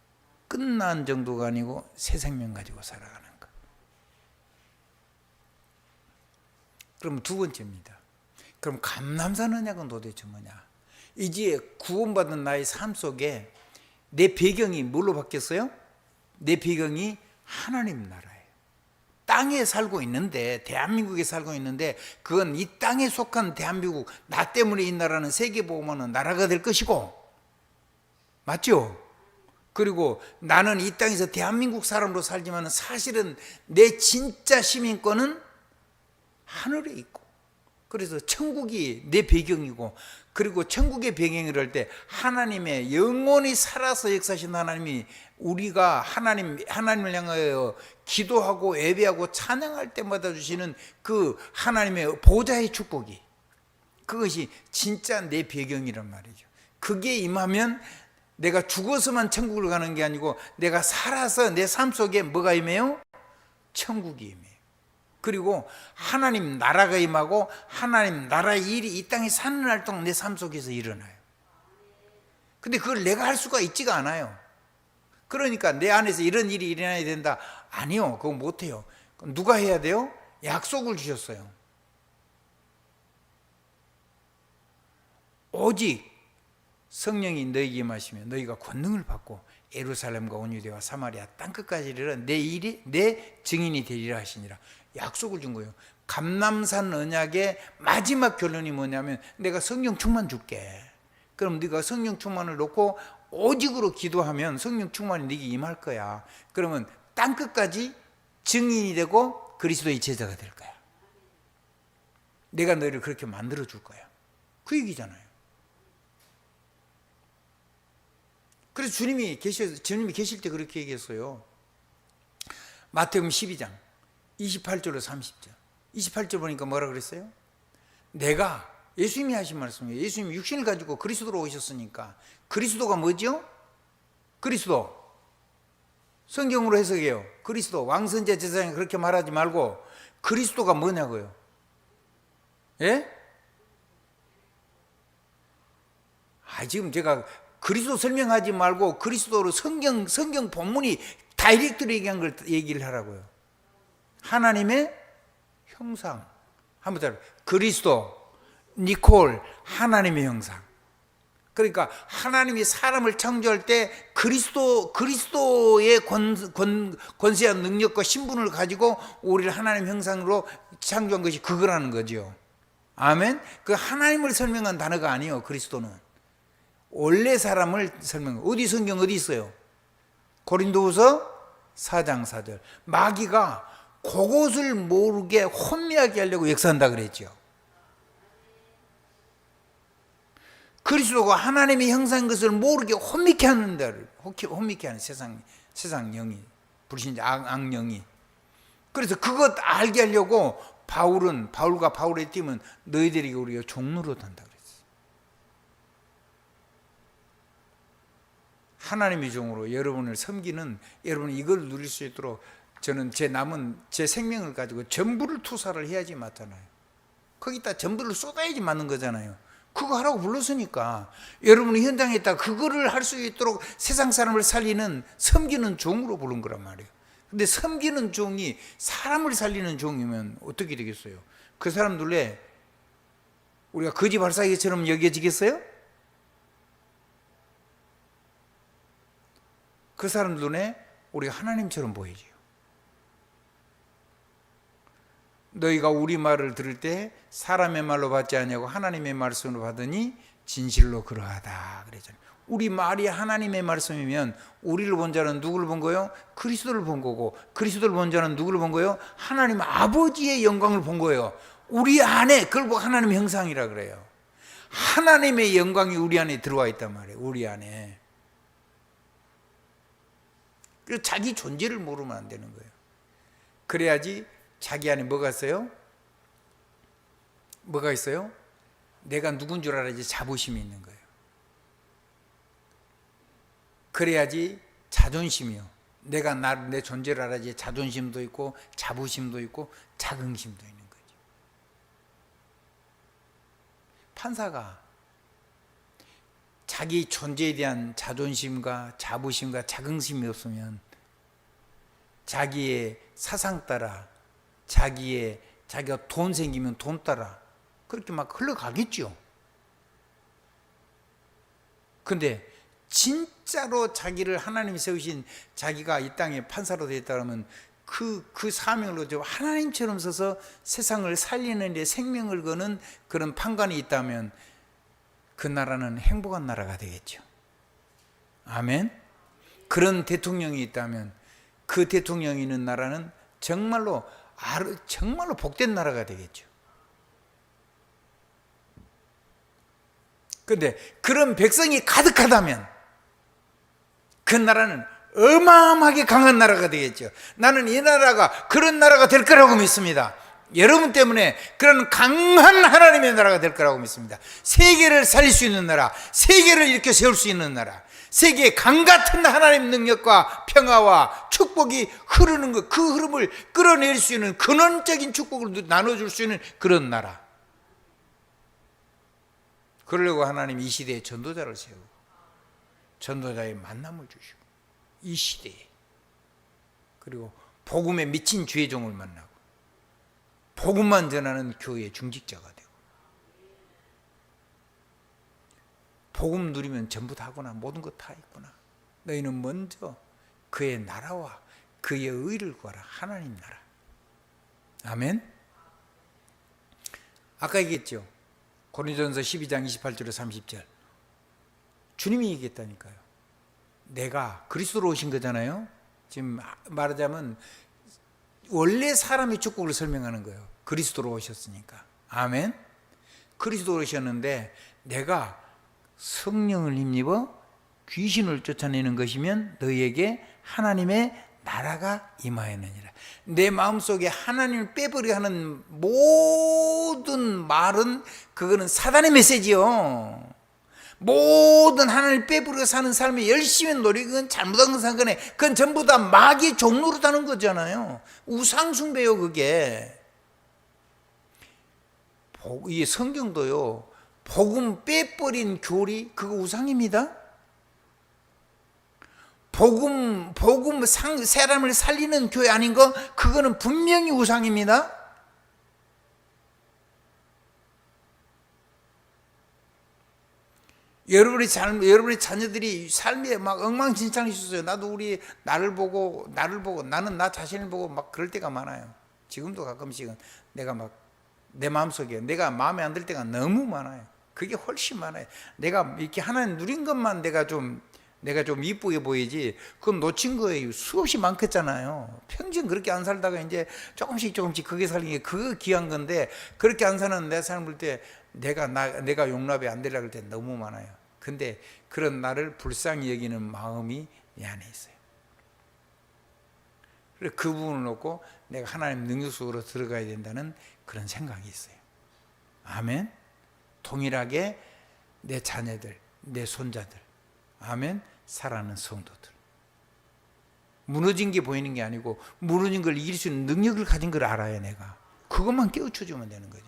끝난 정도가 아니고 새 생명 가지고 살아가는 것. 그럼 두 번째입니다. 그럼 감람산 언약은 도대체 뭐냐? 이제 구원받은 나의 삶 속에 내 배경이 뭘로 바뀌었어요? 내 배경이 하나님 나라예요. 땅에 살고 있는데, 대한민국에 살고 있는데, 그건 이 땅에 속한 대한민국, 나 때문에 이 나라는 세계보험하는 나라가 될 것이고, 맞죠? 그리고 나는 이 땅에서 대한민국 사람으로 살지만 사실은 내 진짜 시민권은 하늘에 있고, 그래서 천국이 내 배경이고, 그리고 천국의 배경을 할 때 하나님의 영원히 살아서 역사하신 하나님이, 우리가 하나님을 향하여 기도하고 예배하고 찬양할 때마다 주시는 그 하나님의 보좌의 축복이, 그것이 진짜 내 배경이란 말이죠. 그게 임하면 내가 죽어서만 천국을 가는 게 아니고 내가 살아서 내 삶 속에 뭐가 임해요? 천국이 임해요. 그리고 하나님 나라가 임하고 하나님 나라의 일이 이 땅에 사는 날 동안 내 삶 속에서 일어나요. 근데 그걸 내가 할 수가 있지가 않아요. 그러니까 내 안에서 이런 일이 일어나야 된다, 아니요, 그거 못해요. 누가 해야 돼요? 약속을 주셨어요. 오직 성령이 너희에게 임하시면 너희가 권능을 받고 예루살렘과 온 유대와 사마리아 땅끝까지 이르러 내 일이 내 증인이 되리라 하시니라. 약속을 준 거예요. 감람산 언약의 마지막 결론이 뭐냐면, 내가 성령 충만 줄게. 그럼 네가 성령 충만을 놓고 오직으로 기도하면 성령 충만이 네게 임할 거야. 그러면 땅끝까지 증인이 되고 그리스도의 제자가 될 거야. 내가 너희를 그렇게 만들어 줄 거야. 그 얘기잖아요. 그래서 주님이 계실 때 그렇게 얘기했어요. 마태복음 12장 28절로 30절. 28절 보니까 뭐라 그랬어요? 내가, 예수님이 하신 말씀이에요. 예수님이 육신을 가지고 그리스도로 오셨으니까. 그리스도가 뭐죠? 그리스도. 성경으로 해석해요. 그리스도, 왕선제 제사장이 그렇게 말하지 말고 그리스도가 뭐냐고요? 예? 지금 제가 그리스도 설명하지 말고 그리스도로 성경 본문이 다이렉트로 얘기한 걸 얘기를 하라고요. 하나님의 형상. 한번 따라. 그리스도, 니콜, 하나님의 형상. 그러니까 하나님이 사람을 창조할 때 그리스도의 권세와 능력과 신분을 가지고 우리를 하나님 형상으로 창조한 것이 그거라는 거죠. 아멘. 그 하나님을 설명한 단어가 아니에요. 그리스도는 원래 사람을 설명. 어디 성경 어디 있어요? 고린도후서 4장 4절. 마귀가 그것을 모르게 혼미하게 하려고 역사한다 그랬죠. 그리스도가 하나님의 형상인 것을 모르게 혼미케 하는 데를, 혼미케 하는 세상 영이, 불신자 악령이. 그래서 그것 알게 하려고 바울과 바울의 팀은 너희들에게 우리가 종로릇 한다 그랬어요. 하나님의 종으로 여러분을 섬기는, 여러분이 이걸 누릴 수 있도록 저는 제 생명을 가지고 전부를 투사를 해야지 맞잖아요. 거기다 전부를 쏟아야지 맞는 거잖아요. 그거 하라고 불렀으니까 여러분이 현장에 있다 그거를 할 수 있도록 세상 사람을 살리는 섬기는 종으로 부른 거란 말이에요. 근데 섬기는 종이 사람을 살리는 종이면 어떻게 되겠어요? 그 사람 눈에 우리가 거지 발사기처럼 여겨지겠어요? 그 사람 눈에 우리가 하나님처럼 보이지요. 너희가 우리 말을 들을 때 사람의 말로 받지 않냐고 하나님의 말씀으로 받으니 진실로 그러하다 그랬잖아요. 우리 말이 하나님의 말씀이면 우리를 본 자는 누구를 본 거예요? 그리스도를 본 거고, 그리스도를 본 자는 누구를 본 거예요? 하나님 아버지의 영광을 본 거예요. 우리 안에 그걸 보고 하나님의 형상이라 그래요. 하나님의 영광이 우리 안에 들어와 있단 말이에요. 우리 안에. 그래서 자기 존재를 모르면 안 되는 거예요. 그래야지 자기 안에 뭐가 있어요? 뭐가 있어요? 내가 누군 줄 알아야지 자부심이 있는 거예요. 그래야지 자존심이요. 내가 내 존재를 알아야지 자존심도 있고 자부심도 있고 자긍심도 있는 거죠. 판사가 자기 존재에 대한 자존심과 자부심과 자긍심이 없으면 자기의 사상 따라 자기가 돈 생기면 돈 따라 그렇게 막 흘러가겠죠. 근데 진짜로 자기를 하나님이 세우신 자기가 이 땅에 판사로 되어 있다면 그 사명으로 하나님처럼 서서 세상을 살리는 데 생명을 거는 그런 판관이 있다면 그 나라는 행복한 나라가 되겠죠. 아멘. 그런 대통령이 있다면 그 대통령이 있는 나라는 정말로 복된 나라가 되겠죠. 그런데 그런 백성이 가득하다면 그 나라는 어마어마하게 강한 나라가 되겠죠. 나는 이 나라가 그런 나라가 될 거라고 믿습니다. 여러분 때문에 그런 강한 하나님의 나라가 될 거라고 믿습니다. 세계를 살릴 수 있는 나라, 세계를 이렇게 세울 수 있는 나라, 세계의 강 같은 하나님 능력과 평화와 축복이 흐르는 것, 그 흐름을 끌어낼 수 있는 근원적인 축복을 나눠줄 수 있는 그런 나라. 그러려고 하나님 이 시대에 전도자를 세우고 전도자의 만남을 주시고 이 시대에, 그리고 복음에 미친 주의 종을 만나고 복음만 전하는 교회의 중직자가 되고, 복음 누리면 전부 다구나, 모든 것 다 있구나. 너희는 먼저 그의 나라와 그의 의를 구하라. 하나님 나라. 아멘. 아까 얘기했죠. 고린도전서 12장 28절에 30절 주님이 얘기했다니까요. 내가 그리스도로 오신 거잖아요. 지금 말하자면 원래 사람의 축복을 설명하는 거예요. 그리스도로 오셨으니까. 아멘. 그리스도로 오셨는데 내가 성령을 힘입어 귀신을 쫓아내는 것이면 너희에게 하나님의 나라가 임하였느니라. 내 마음속에 하나님을 빼버려 하는 모든 말은 그거는 사단의 메시지요. 모든 하나님을 빼버려 사는 삶에 열심히 노력은 그건 잘못한 상관에 그건 전부 다 마귀의 종로로 다는 거잖아요. 우상숭배요 그게. 이 성경도요, 복음 빼버린 교리 그거 우상입니다. 복음 사람을 살리는 교회 아닌 거 그거는 분명히 우상입니다. 여러분의 자녀들이 삶에 막 엉망진창이셨어요. 나도 나를 보고 나는 나 자신을 보고 막 그럴 때가 많아요. 지금도 가끔씩은 내가 막 내 마음속에 내가 마음에 안 들 때가 너무 많아요. 그게 훨씬 많아요. 내가 이렇게 하나님 누린 것만 내가 좀 이쁘게 보이지, 그건 놓친 거예요. 수없이 많겠잖아요. 평생 그렇게 안 살다가 이제 조금씩 그게 살린 게 그거 귀한 건데, 그렇게 안 사는 내 삶을 볼 때 내가 용납이 안 되려고 할 때 너무 많아요. 근데 그런 나를 불쌍히 여기는 마음이 내 안에 있어요. 그래서 그 부분을 놓고 내가 하나님 능력 속으로 들어가야 된다는 그런 생각이 있어요. 아멘. 동일하게 내 자녀들, 내 손자들, 아멘, 사랑하는 성도들, 무너진 게 보이는 게 아니고 무너진 걸 이길 수 있는 능력을 가진 걸 알아야 내가 그것만 깨우쳐주면 되는 거죠.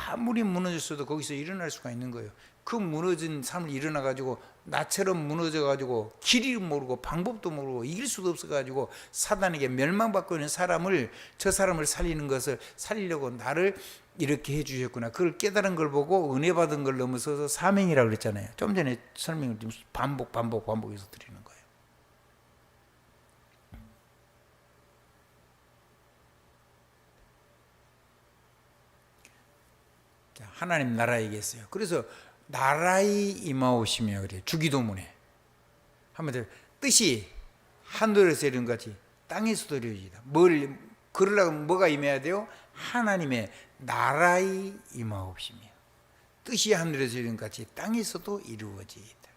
아무리 무너졌어도 거기서 일어날 수가 있는 거예요. 그 무너진 삶을 일어나가지고 나처럼 무너져가지고 길을 모르고 방법도 모르고 이길 수도 없어가지고 사단에게 멸망받고 있는 저 사람을 살리는 것을 살리려고 나를 이렇게 해주셨구나. 그걸 깨달은 걸 보고 은혜 받은 걸 넘어서서 사명이라고 그랬잖아요. 좀 전에 설명을 좀 반복해서 드리는 거예요. 자, 하나님 나라 얘기했어요. 그래서 나라의 임하오시며 그래요. 주기도문에 한번 뜻이 하늘에서 이룬 같이 땅에서도 이루어지다. 그러려면 뭐가 임해야 돼요? 하나님의 나라의 임하옵시며 뜻이 하늘에서 이룬 같이 땅에서도 이루어지이다.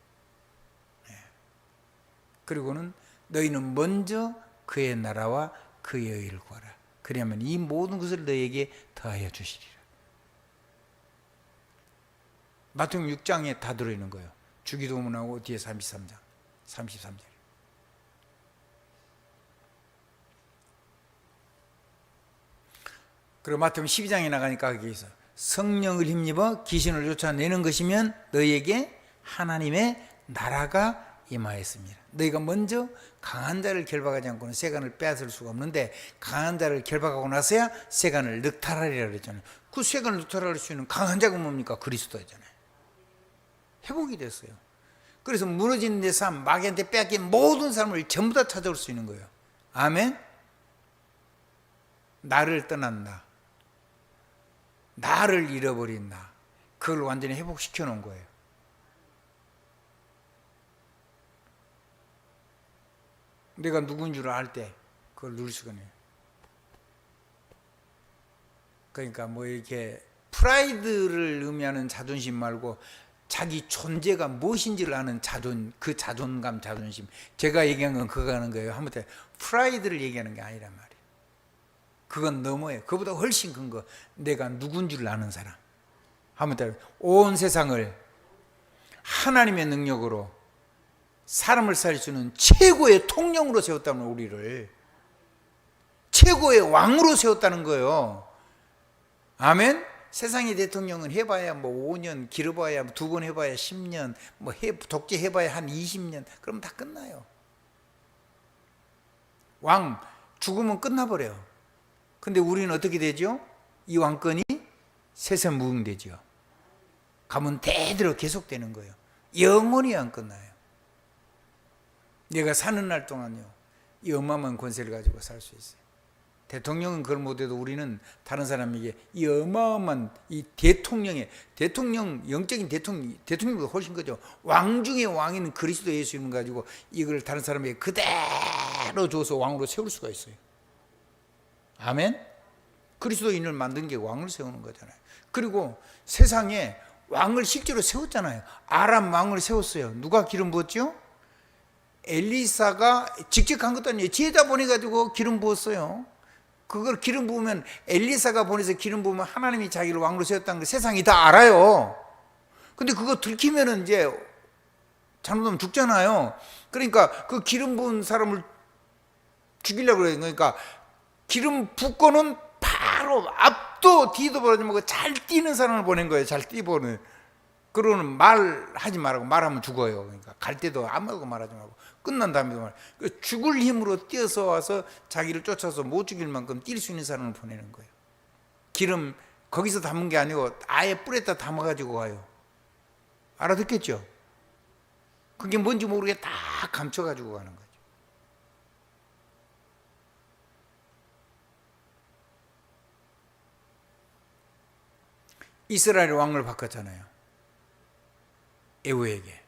그리고는 너희는 먼저 그의 나라와 그의 의를 구하라. 그러면 이 모든 것을 너희에게 더하여 주시리라. 마태복음 6장에 다 들어있는 거예요. 주기도문하고 뒤에 33절. 그리고 마태복음 12장에 나가니까 거기 있어. 성령을 힘입어 귀신을 쫓아내는 것이면 너희에게 하나님의 나라가 임하였습니다. 너희가 먼저 강한 자를 결박하지 않고는 세간을 빼앗을 수가 없는데, 강한 자를 결박하고 나서야 세간을 늑탈하리라 그랬잖아요. 그 세간을 늑탈할 수 있는 강한 자가 뭡니까? 그리스도잖아요. 회복이 됐어요. 그래서 무너진 내 삶, 마귀한테 빼앗긴 모든 삶을 전부 다 찾아올 수 있는 거예요. 아멘. 나를 떠난 나를 잃어버린 그걸 완전히 회복시켜 놓은 거예요. 내가 누군 줄 알 때 그걸 누릴 수가 있네요. 그러니까 뭐 이렇게 프라이드를 의미하는 자존심 말고 자기 존재가 무엇인지를 아는 그 자존감, 자존심. 제가 얘기한 건 그거 하는 거예요. 한번 프라이드를 얘기하는 게 아니란 말이에요. 그건 너머예요. 그보다 훨씬 큰 거. 내가 누군 줄 아는 사람. 한번 온 세상을 하나님의 능력으로 사람을 살릴 수 있는 최고의 통령으로 세웠다는, 우리를 최고의 왕으로 세웠다는 거예요. 아멘. 세상의 대통령은 해봐야 뭐 5년, 길어봐야 2번 해봐야 10년, 뭐 독재 해봐야 한 20년, 그럼 다 끝나요. 왕 죽으면 끝나버려요. 근데 우리는 어떻게 되죠? 이 왕권이 세세무궁되죠. 가면 대대로 계속되는 거예요. 영원히 안 끝나요. 내가 사는 날 동안요, 이 어마어마한 권세를 가지고 살 수 있어요. 대통령은 그걸 못해도 우리는 다른 사람에게 이 어마어마한 이 영적인 대통령보다 훨씬 거죠. 왕 중에 왕인 그리스도 예수님 가지고 이걸 다른 사람에게 그대로 줘서 왕으로 세울 수가 있어요. 아멘. 그리스도인을 만든 게 왕을 세우는 거잖아요. 그리고 세상에 왕을 실제로 세웠잖아요. 아람 왕을 세웠어요. 누가 기름 부었죠? 엘리사가 직접 한 것도 아니에요. 지혜자 보내가지고 기름 부었어요. 그걸 기름 부으면, 엘리사가 보내서 기름 부으면 하나님이 자기를 왕으로 세웠다는 걸 세상이 다 알아요. 근데 그거 들키면은 이제 잘못하면 죽잖아요. 그러니까 그 기름 부은 사람을 죽이려고 그래요. 그러니까 기름 붓고는 바로 앞도 뒤도 보지 말고 잘 뛰는 사람을 보낸 거예요. 잘 뛰보는. 그러고는 말하지 말라고. 말하면 죽어요. 그러니까 갈 때도 아무것도 말하지 말고 끝난 다음에도 말. 죽을 힘으로 뛰어서 와서 자기를 쫓아서 못 죽일 만큼 뛸 수 있는 사람을 보내는 거예요. 기름 거기서 담은 게 아니고 아예 뿔에다 담아가지고 가요. 알아듣겠죠? 그게 뭔지 모르게 다 감춰가지고 가는 거죠. 이스라엘 왕을 바꿨잖아요. 에후에게.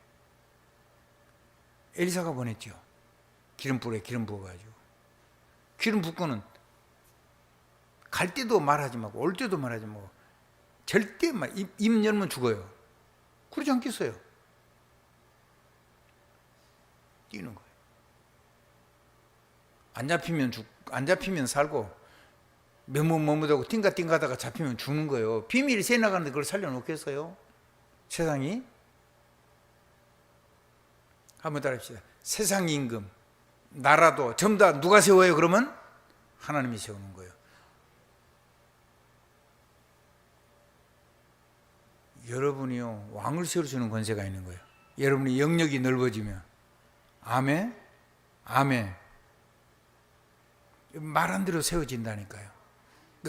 엘리사가 보냈죠. 기름불에 기름 부어가지고. 기름 붓고는 갈 때도 말하지 말고 올 때도 말하지 말고 절대 입 열면 죽어요. 그러지 않겠어요? 뛰는 거예요. 안 잡히면 살고 머뭇머뭇하고 띵가띵가다가 잡히면 죽는 거예요. 비밀이 새 나가는데 그걸 살려놓겠어요? 세상이? 한번 따라합시다. 세상 임금, 나라도 전부 다 누가 세워요? 그러면 하나님이 세우는 거예요. 여러분이요, 왕을 세워주는 권세가 있는 거예요. 여러분이 영역이 넓어지면. 아멘? 아멘. 말한 대로 세워진다니까요.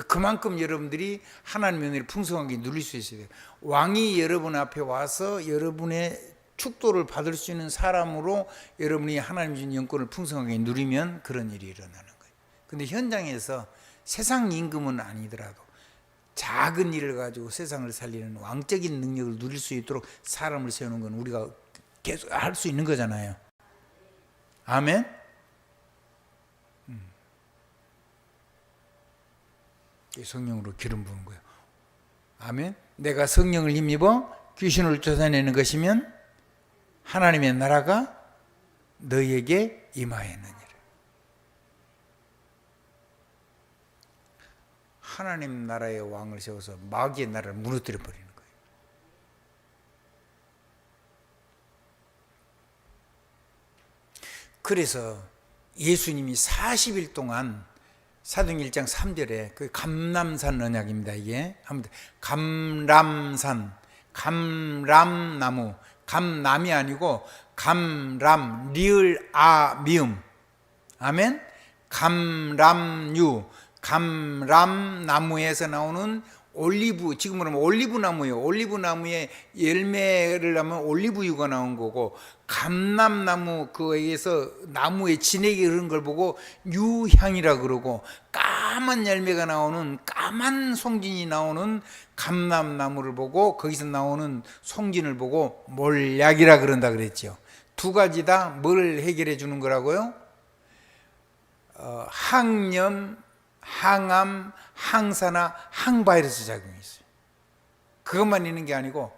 그만큼 여러분들이 하나님의 은혜를 풍성하게 누릴 수 있어야 돼요. 왕이 여러분 앞에 와서 여러분의 축도를 받을 수 있는 사람으로 여러분이 하나님 준 영권을 풍성하게 누리면 그런 일이 일어나는 거예요. 근데 현장에서 세상 임금은 아니더라도 작은 일을 가지고 세상을 살리는 왕적인 능력을 누릴 수 있도록 사람을 세우는 건 우리가 계속 할 수 있는 거잖아요. 아멘? 성령으로 기름 부은 거예요. 아멘? 내가 성령을 힘입어 귀신을 쫓아내는 것이면 하나님의 나라가 너희에게 임하였느니라. 하나님 나라의 왕을 세워서 마귀의 나라를 무너뜨려 버리는 거예요. 그래서 예수님이 40일 동안 사도행전 1장 3절에 그 감람산 언약입니다. 이게 감람산, 감람나무, 감남이 아니고 감람, 리을 아 미음, 아멘. 감람유, 감람나무에서 나오는 올리브, 지금으로 하면 올리브 나무예요. 올리브 나무에 열매를 하면 올리브유가 나온 거고, 감람나무 그에서 나무에 진액이 흐르는 걸 보고 유향이라 그러고, 까만 열매가 나오는 까만 송진이 나오는 감람나무를 보고 거기서 나오는 송진을 보고 몰약이라 그런다 그랬죠. 두 가지 다 뭘 해결해 주는 거라고요? 항염, 항암, 항산화, 항바이러스 작용이 있어요. 그것만 있는 게 아니고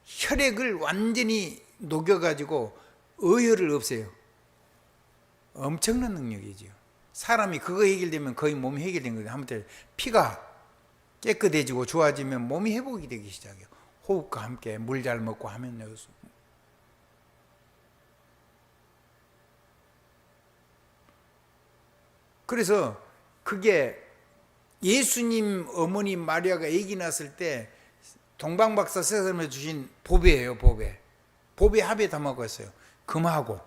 혈액을 완전히 녹여가지고 어혈을 없애요. 엄청난 능력이죠. 사람이 그거 해결되면 거의 몸이 해결된 거예요. 하물며 피가 깨끗해지고 좋아지면 몸이 회복이 되기 시작해요. 호흡과 함께 물 잘 먹고 하면. 그래서 그게 예수님 어머니 마리아가 아기 낳았을 때 동방박사 세상에 주신 보배예요. 보배 합에 담아갔어요. 금하고.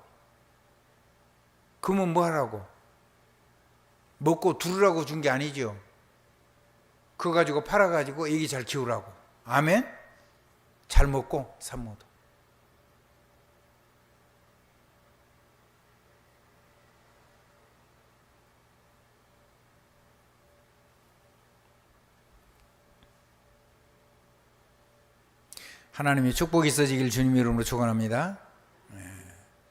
금은 뭐 하라고? 먹고 두르라고 준 게 아니죠. 그거 가지고 팔아가지고 아기 잘 키우라고. 아멘? 잘 먹고 산모도. 하나님의 축복이 있어지길 주님 이름으로 축원합니다.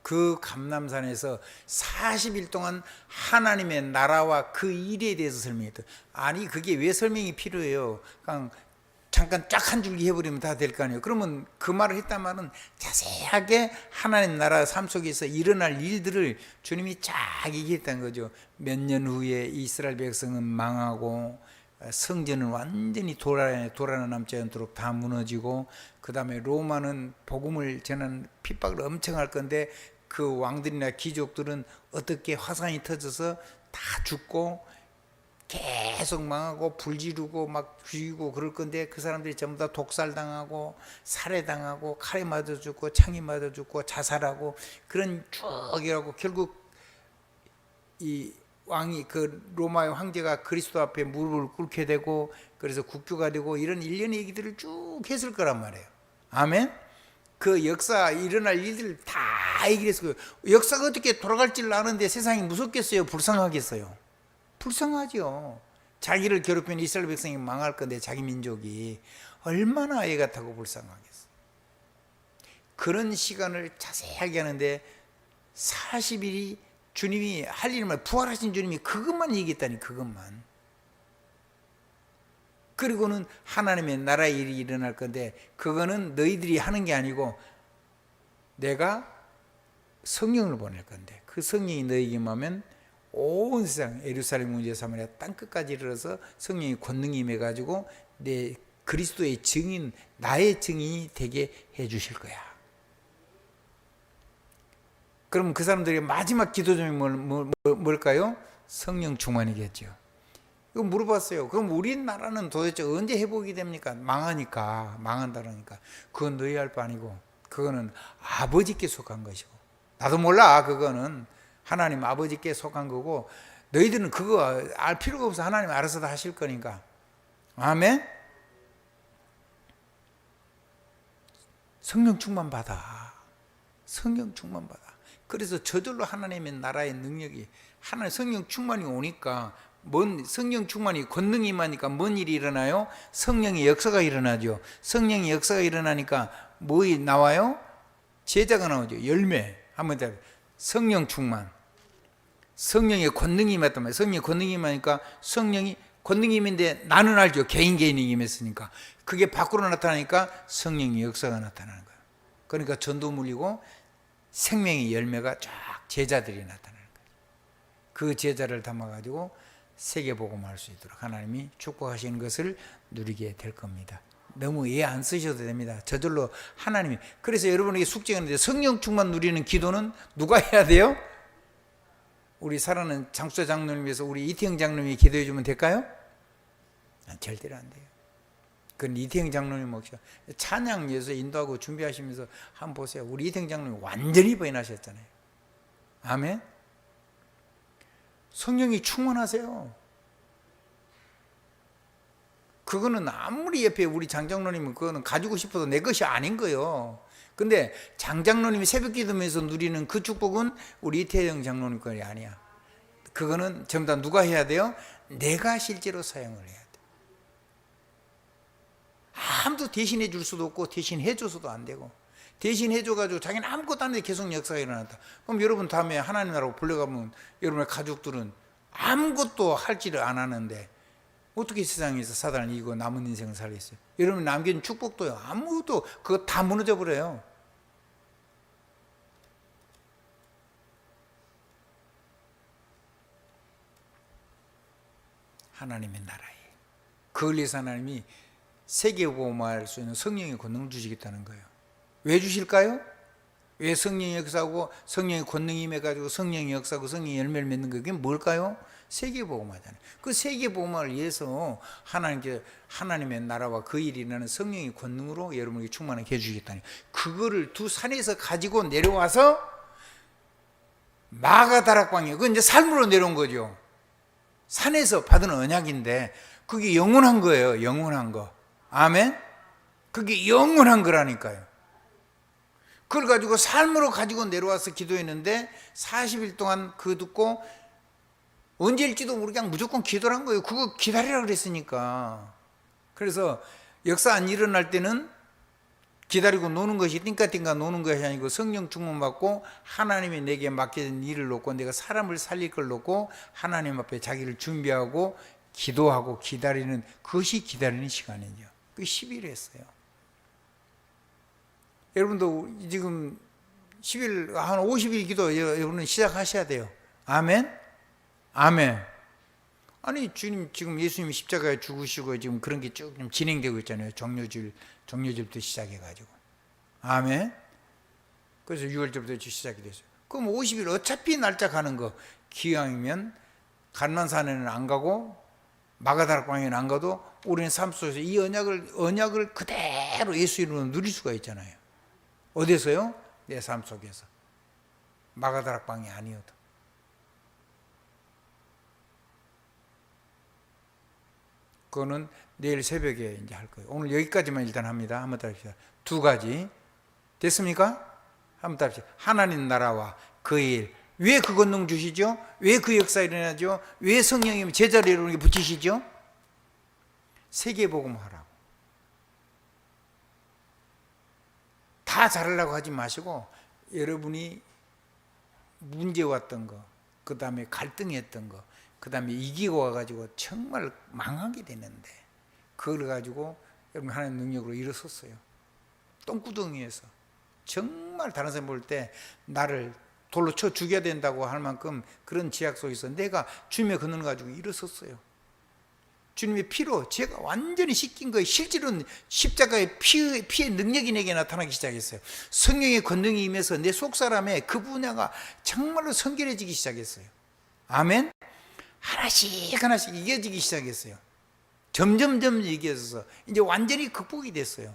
그 감람산에서 40일 동안 하나님의 나라와 그 일에 대해서 설명했다. 아니 그게 왜 설명이 필요해요? 그냥 잠깐 쫙 한 줄기 해버리면 다 될 거 아니에요. 그러면 그 말을 했단 말은 자세하게 하나님 나라 삶 속에서 일어날 일들을 주님이 쫙 얘기했다는 거죠. 몇 년 후에 이스라엘 백성은 망하고 성전은 완전히 도라는 남지 않도록 다 무너지고, 그 다음에 로마는 복음을 전하는 핍박을 엄청 할 건데 그 왕들이나 귀족들은 어떻게 화산이 터져서 다 죽고 계속 망하고 불지르고 막 죽이고 그럴 건데 그 사람들이 전부 다 독살당하고 살해당하고 칼에 맞아 죽고 창에 맞아 죽고 자살하고 그런 쭉이라고, 결국 이 왕이 그 로마의 황제가 그리스도 앞에 무릎을 꿇게 되고 그래서 국교가 되고 이런 일련의 얘기들을 쭉 했을 거란 말이에요. 아멘. 그 역사 일어날 일들 다 얘기했어요. 역사가 어떻게 돌아갈지를 아는데 세상이 무섭겠어요? 불쌍하겠어요? 불쌍하죠. 자기를 괴롭히는 이스라엘 백성이 망할 건데 자기 민족이 얼마나 애 같다고 불쌍하겠어요. 그런 시간을 자세하게 하는데 40일이 주님이 할 일만, 부활하신 주님이 그것만 얘기했다니, 그것만. 그리고는 하나님의 나라의 일이 일어날 건데 그거는 너희들이 하는 게 아니고 내가 성령을 보낼 건데 그 성령이 너희에게 임하면 온 세상 예루살렘 문제 사마리아 땅끝까지 이르러서 성령이 권능이 임해가지고 내 그리스도의 증인, 나의 증인이 되게 해주실 거야. 그럼 그 사람들의 마지막 기도점이 뭘까요? 성령 충만이겠죠. 이거 물어봤어요. 그럼 우리나라는 도대체 언제 회복이 됩니까? 망하니까, 망한다 그러니까. 그건 너희 할 바 아니고 그거는 아버지께 속한 것이고, 나도 몰라. 그거는 하나님 아버지께 속한 거고, 너희들은 그거 알 필요가 없어. 하나님 알아서 다 하실 거니까. 아멘. 성령 충만 받아. 성령 충만 받아. 그래서 저절로 하나님의 나라의 능력이, 하나님 성령 충만이 오니까, 성령 충만이 권능이 임하니까 뭔 일이 일어나요? 성령의 역사가 일어나죠. 성령의 역사가 일어나니까 뭐 나와요? 제자가 나오죠. 열매. 한번 더. 성령 충만. 성령의 권능이 임했단 말이에요. 성령의 권능이 임하니까 성령이 권능이 임인데 나는 알죠. 개인이 임했으니까. 그게 밖으로 나타나니까 성령의 역사가 나타나는 거예요. 그러니까 전도 물리고 생명의 열매가 쫙 제자들이 나타나는 거예요. 그 제자를 담아가지고 세계복음할 수 있도록 하나님이 축복하시는 것을 누리게 될 겁니다. 너무 애 안 쓰셔도 됩니다. 저절로 하나님이. 그래서 여러분에게 숙제가 있는데 성령 충만 누리는 기도는 누가 해야 돼요? 우리 사랑하는 장수자 장로님 위해서 우리 이태영 장로님이 기도해 주면 될까요? 절대로 안 돼요. 그건 이태영 장로님 몫이야. 찬양 위해서 인도하고 준비하시면서 한번 보세요. 우리 이태영 장로님 완전히 부인하셨잖아요. 아멘. 성령이 충만하세요. 그거는 아무리 옆에 우리 장장로님은 그거는 가지고 싶어도 내 것이 아닌 거예요. 근데 장장로님이 새벽 기도면서 누리는 그 축복은 우리 이태영 장로님 것이 아니야. 그거는 전부 다 누가 해야 돼요? 내가 실제로 사용을 해야 돼. 아무도 대신해 줄 수도 없고 대신해 줘서도 안 되고, 대신해 줘가지고 자기는 아무것도 안 하는데 계속 역사가 일어났다. 그럼 여러분 다음에 하나님 나라고 불려가면 여러분의 가족들은 아무것도 할지를 안 하는데 어떻게 세상에서 사단을 이기고 남은 인생을 살겠어요? 여러분 남긴 축복도요, 아무것도 그거 다 무너져 버려요. 하나님의 나라에 그걸 위해서 하나님이 세계복음화할 수 있는 성령의 권능을 주시겠다는 거예요. 왜 주실까요? 왜 성령의 역사하고 성령의 권능이 임해가지고 성령의 역사하고 성령의 열매를 맺는 거, 그게 뭘까요? 세계복음화잖아요. 그 세계복음화를 위해서 하나님의 나라와 그 일이 일어나는 성령의 권능으로 여러분에게 충만하게 해주시겠다니, 그거를 두 산에서 가지고 내려와서 마가다락방에, 그건 이제 삶으로 내려온 거죠. 산에서 받은 언약인데 그게 영원한 거예요. 영원한 거. 아멘. 그게 영원한 거라니까요. 그걸 가지고 삶으로 가지고 내려와서 기도했는데 40일 동안 그거 듣고 언제일지도 모르게 그냥 무조건 기도를 한 거예요. 그거 기다리라 그랬으니까. 그래서 역사 안 일어날 때는 기다리고 노는 것이, 띵까띵까 노는 것이 아니고 성령 충만 받고 하나님이 내게 맡겨진 일을 놓고 내가 사람을 살릴 걸 놓고 하나님 앞에 자기를 준비하고 기도하고 기다리는, 그것이 기다리는 시간이죠. 그 10일 했어요. 여러분도 지금 10일, 한 50일 기도 여러분은 시작하셔야 돼요. 아멘? 아멘. 아니, 주님, 지금 예수님이 십자가에 죽으시고 지금 그런 게 쭉 진행되고 있잖아요. 정료절부터 시작해가지고. 아멘? 그래서 6월절부터 시작이 됐어요. 그럼 50일 어차피 날짜 가는 거, 기왕이면 간만산에는 안 가고 마가다락방에는 안 가도 우리는 삶 속에서 이 언약을 그대로 예수 이름으로 누릴 수가 있잖아요. 어디서요? 내 삶 속에서. 마가다락방이 아니어도. 그거는 내일 새벽에 이제 할 거예요. 오늘 여기까지만 일단 합니다. 한번 더 합시다. 두 가지. 됐습니까? 한번 따라합시다. 하나님 나라와 그의 일. 왜 그 권능 주시죠? 왜 그 역사 일어나죠? 왜 성령님 제자를 이렇게 붙이시죠? 세계복음 하라고. 다 잘하려고 하지 마시고 여러분이 문제 왔던 거, 그 다음에 갈등했던 거, 그 다음에 이기고 와가지고 정말 망하게 되는데 그걸 가지고 여러분 하나님 능력으로 일어섰어요. 똥구덩이에서 정말 다른 사람 볼 때 나를 돌로 쳐 죽여야 된다고 할 만큼 그런 제약 속에서 내가 주님의 권능을 가지고 일어섰어요. 주님의 피로 제가 완전히 씻긴 거예요. 실제로는 십자가의 피의 능력이 내게 나타나기 시작했어요. 성령의 권능이 임해서 내 속사람의 그 분야가 정말로 성결해지기 시작했어요. 아멘. 하나씩 하나씩 이겨지기 시작했어요. 점점점 이겨져서 이제 완전히 극복이 됐어요.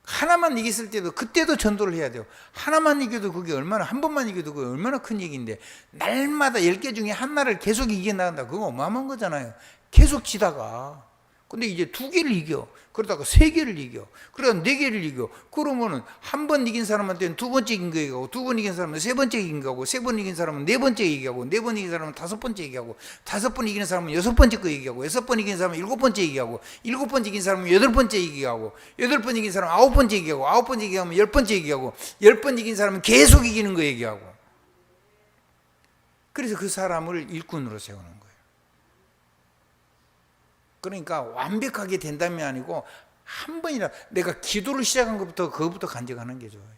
하나만 이겼을 때도 그때도 전도를 해야 돼요. 하나만 이겨도 그게 얼마나, 한 번만 이겨도 그게 얼마나 큰 얘기인데 날마다 10개 중에 하나를 계속 이겨나간다. 그거 어마어마한 거잖아요. 계속 지다가. 근데 이제 2개를 이겨. 그러다가 3개를 이겨. 그러다가 4개를 이겨. 그러면은 한 번 이긴 사람한테는 2번째 이긴 거 얘기하고, 2번 이긴 사람은 3번째 이긴 거고, 3번 이긴 사람은 4번째 얘기하고, 4번 이긴 사람은 5번째 얘기하고, 5번 이기는 사람은 6번째 거 얘기하고, 6번 이긴 사람은 7번째 얘기하고, 7번째 이긴 사람은 8번째 얘기하고, 8번 이긴 사람은 9번째 얘기하고, 9번째 얘기하면 10번째 얘기하고, 10번 이긴 사람은 계속 이기는 거 얘기하고. 그래서 그 사람을 일꾼으로 세우는 거예요. 그러니까 완벽하게 된다면 아니고 한 번이라 내가 기도를 시작한 것부터 그것부터 간증하는 게 좋아요.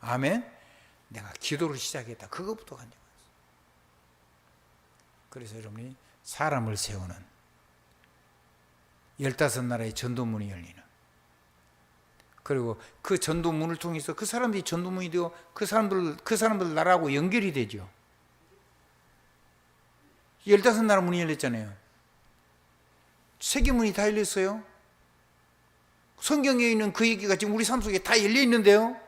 아멘. 내가 기도를 시작했다. 그것부터 간증했어요. 그래서 여러분이 사람을 세우는 15나라의 전도문이 열리는, 그리고 그 전도문을 통해서 그 사람들이 전도문이 되고 그 사람들 나라하고 연결이 되죠. 15나라 문이 열렸잖아요. 세계문이 다 열렸어요. 성경에 있는 그 얘기가 지금 우리 삶 속에 다 열려 있는데요.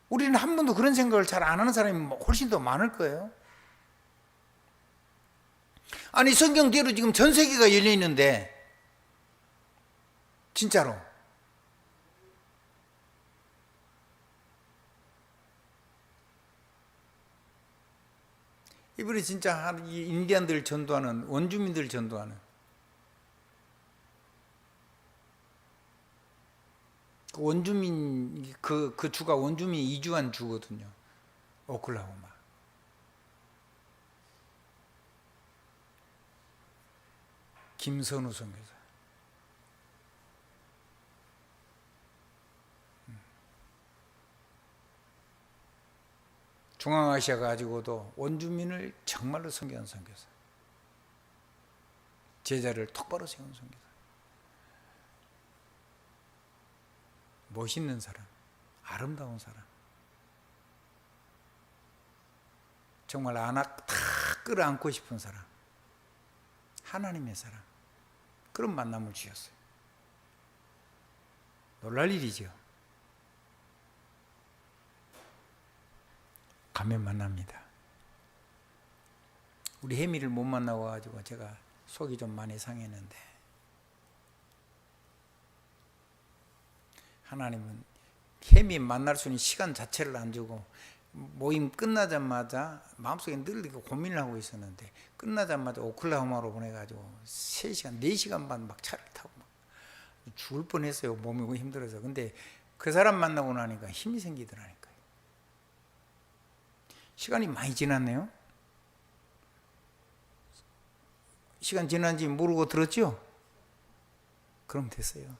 우리는 한 번도 그런 생각을 잘 안 하는 사람이 훨씬 더 많을 거예요. 아니 성경대로 지금 전 세계가 열려 있는데 진짜로 이번에 진짜 인디안들 전도하는, 원주민들 전도하는 원주민, 그 주가 원주민 이주한 주거든요. 오클라호마. 김선우 선교사. 중앙아시아 가지고도 원주민을 정말로 섬기는 선교사. 제자를 똑바로 세운 선교사. 멋있는 사람, 아름다운 사람, 정말 다 끌어안고 싶은 사람, 하나님의 사람, 그런 만남을 주셨어요. 놀랄 일이죠. 가면 만납니다. 우리 혜미를 못 만나고 가지고 제가 속이 좀 많이 상했는데, 하나님은 혜미 만날 수 있는 시간 자체를 안 주고 모임 끝나자마자 마음속에 늘 이렇게 고민을 하고 있었는데, 끝나자마자 오클라호마로 보내가지고 3시간, 4시간 반 막 차를 타고 막 죽을 뻔했어요. 몸이 힘들어서. 근데 그 사람 만나고 나니까 힘이 생기더라니까요. 시간이 많이 지났네요. 시간 지난지 모르고 들었죠? 그럼 됐어요.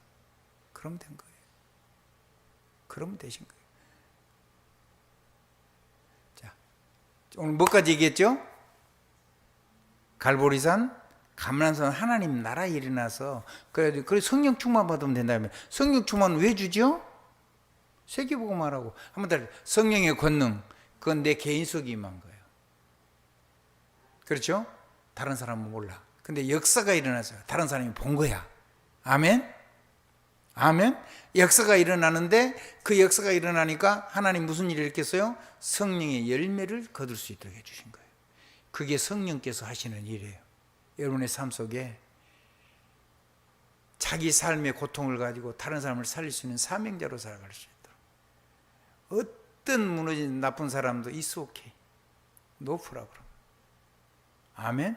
그럼 된 거예요. 그러면 되신 거예요. 자, 오늘 뭐까지 얘기했죠? 갈보리산, 감람산 하나님 나라에 일어나서 그래 성령 충만 받으면 된다면, 성령 충만은 왜 주죠? 세계복음 하라고. 한번 더, 성령의 권능, 그건 내 개인 속에 임한 거예요. 그렇죠? 다른 사람은 몰라. 근데 역사가 일어나서 다른 사람이 본 거야. 아멘? 아멘. 역사가 일어나는데 그 역사가 일어나니까 하나님 무슨 일을 일으켰어요? 성령의 열매를 거둘 수 있도록 해주신 거예요. 그게 성령께서 하시는 일이에요. 여러분의 삶 속에 자기 삶의 고통을 가지고 다른 사람을 살릴 수 있는 사명자로 살아갈 수 있도록. 어떤 무너진 나쁜 사람도 it's okay. No problem. 아멘.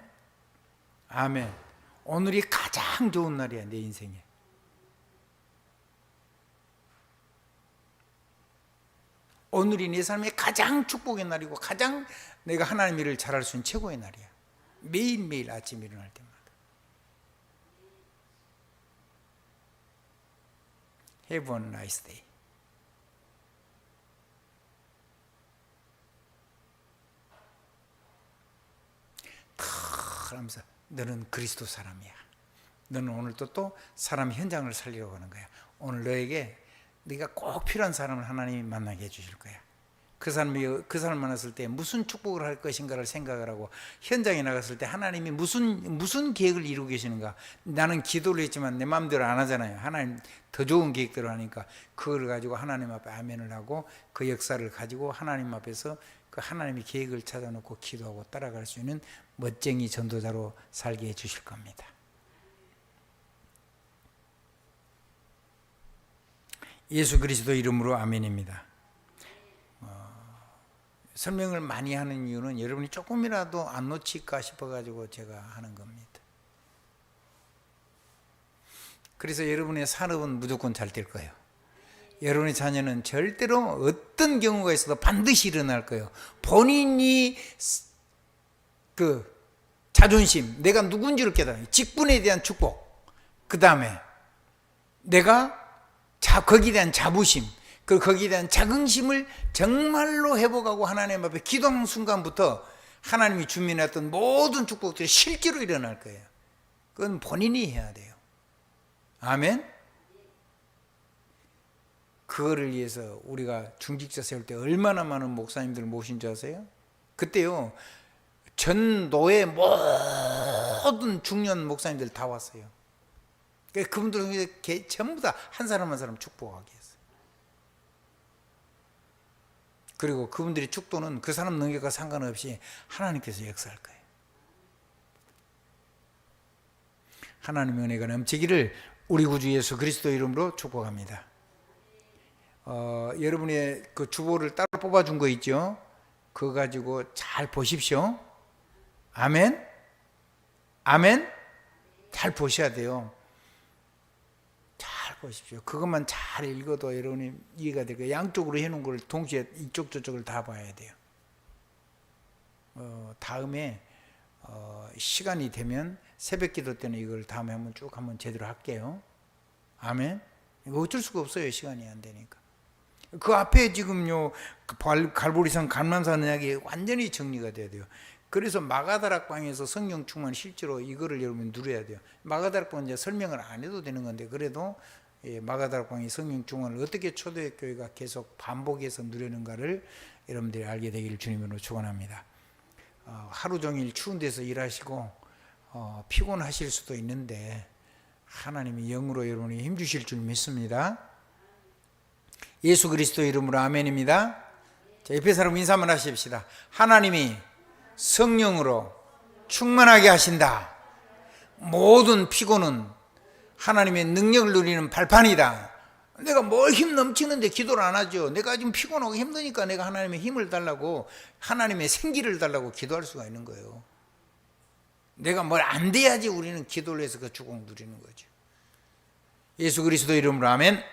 아멘. 오늘이 가장 좋은 날이야, 내 인생에. 오늘이 내 삶의 가장 축복의 날이고 가장 내가 하나님 일을 잘할 수 있는 최고의 날이야. 매일매일 아침 일어날 때마다. Have a nice day. 하면서 너는 그리스도 사람이야. 너는 오늘도 또 사람 현장을 살리려고 하는 거야. 오늘 너에게 네가 꼭 필요한 사람을 하나님이 만나게 해주실 거야. 그 사람 만났을 때 무슨 축복을 할 것인가를 생각을 하고 현장에 나갔을 때 하나님이 무슨 계획을 이루고 계시는가. 나는 기도를 했지만 내 마음대로 안 하잖아요. 하나님 더 좋은 계획대로 하니까 그걸 가지고 하나님 앞에 아멘을 하고 그 역사를 가지고 하나님 앞에서 그 하나님의 계획을 찾아놓고 기도하고 따라갈 수 있는 멋쟁이 전도자로 살게 해 주실 겁니다. 예수 그리스도 이름으로 아멘입니다. 설명을 많이 하는 이유는 여러분이 조금이라도 안 놓칠까 싶어가지고 제가 하는 겁니다. 그래서 여러분의 산업은 무조건 잘 될 거예요. 여러분의 자녀는 절대로 어떤 경우가 있어도 반드시 일어날 거예요. 본인이 그 자존심, 내가 누군지를 깨달아요. 직분에 대한 축복, 그 다음에 내가 거기에 대한 자부심, 그리고 거기에 대한 자긍심을 정말로 회복하고 하나님 앞에 기도하는 순간부터 하나님이 주민했던 모든 축복들이 실제로 일어날 거예요. 그건 본인이 해야 돼요. 아멘. 그거를 위해서 우리가 중직자 세울 때 얼마나 많은 목사님들을 모신 줄 아세요? 그때요 전도의 모든 중년 목사님들 다 왔어요. 그분들 전부 다 한 사람 한 사람 축복하게 했어요. 그리고 그분들의 축도는 그 사람 능력과 상관없이 하나님께서 역사할 거예요. 하나님의 은혜가 넘치기를 우리 구주 예수 그리스도 이름으로 축복합니다. 여러분의 그 주보를 따로 뽑아준 거 있죠? 그거 가지고 잘 보십시오. 아멘? 아멘? 잘 보셔야 돼요. 잘 보십시오. 그것만 잘 읽어도 여러분이 이해가 될 거예요. 양쪽으로 해놓은 걸 동시에 이쪽 저쪽을 다 봐야 돼요. 다음에 시간이 되면 새벽 기도 때는 이걸 다음에 한번 제대로 할게요. 아멘? 이거 어쩔 수가 없어요. 시간이 안 되니까. 그 앞에 지금요 갈보리산 감람산 이야기 완전히 정리가 돼야 돼요. 그래서 마가다락방에서 성령 충만 실제로 이거를 여러분 누려야 돼요. 마가다락방 이제 설명을 안 해도 되는 건데 그래도 마가다락방의 성령 충만을 어떻게 초대교회가 계속 반복해서 누리는가를 여러분들이 알게 되기를 주님으로 축원합니다. 하루 종일 추운 데서 일하시고 피곤하실 수도 있는데 하나님이 영으로 여러분이 힘주실 줄 믿습니다. 예수 그리스도 이름으로 아멘입니다. 자, 옆에 사람 인사 한번 하십시다. 하나님이 성령으로 충만하게 하신다. 모든 피곤은 하나님의 능력을 누리는 발판이다. 내가 뭘 힘 넘치는데 기도를 안 하죠. 내가 지금 피곤하고 힘드니까 내가 하나님의 힘을 달라고 하나님의 생기를 달라고 기도할 수가 있는 거예요. 내가 뭘 안 돼야지 우리는 기도를 해서 그 축복 누리는 거죠. 예수 그리스도 이름으로 아멘.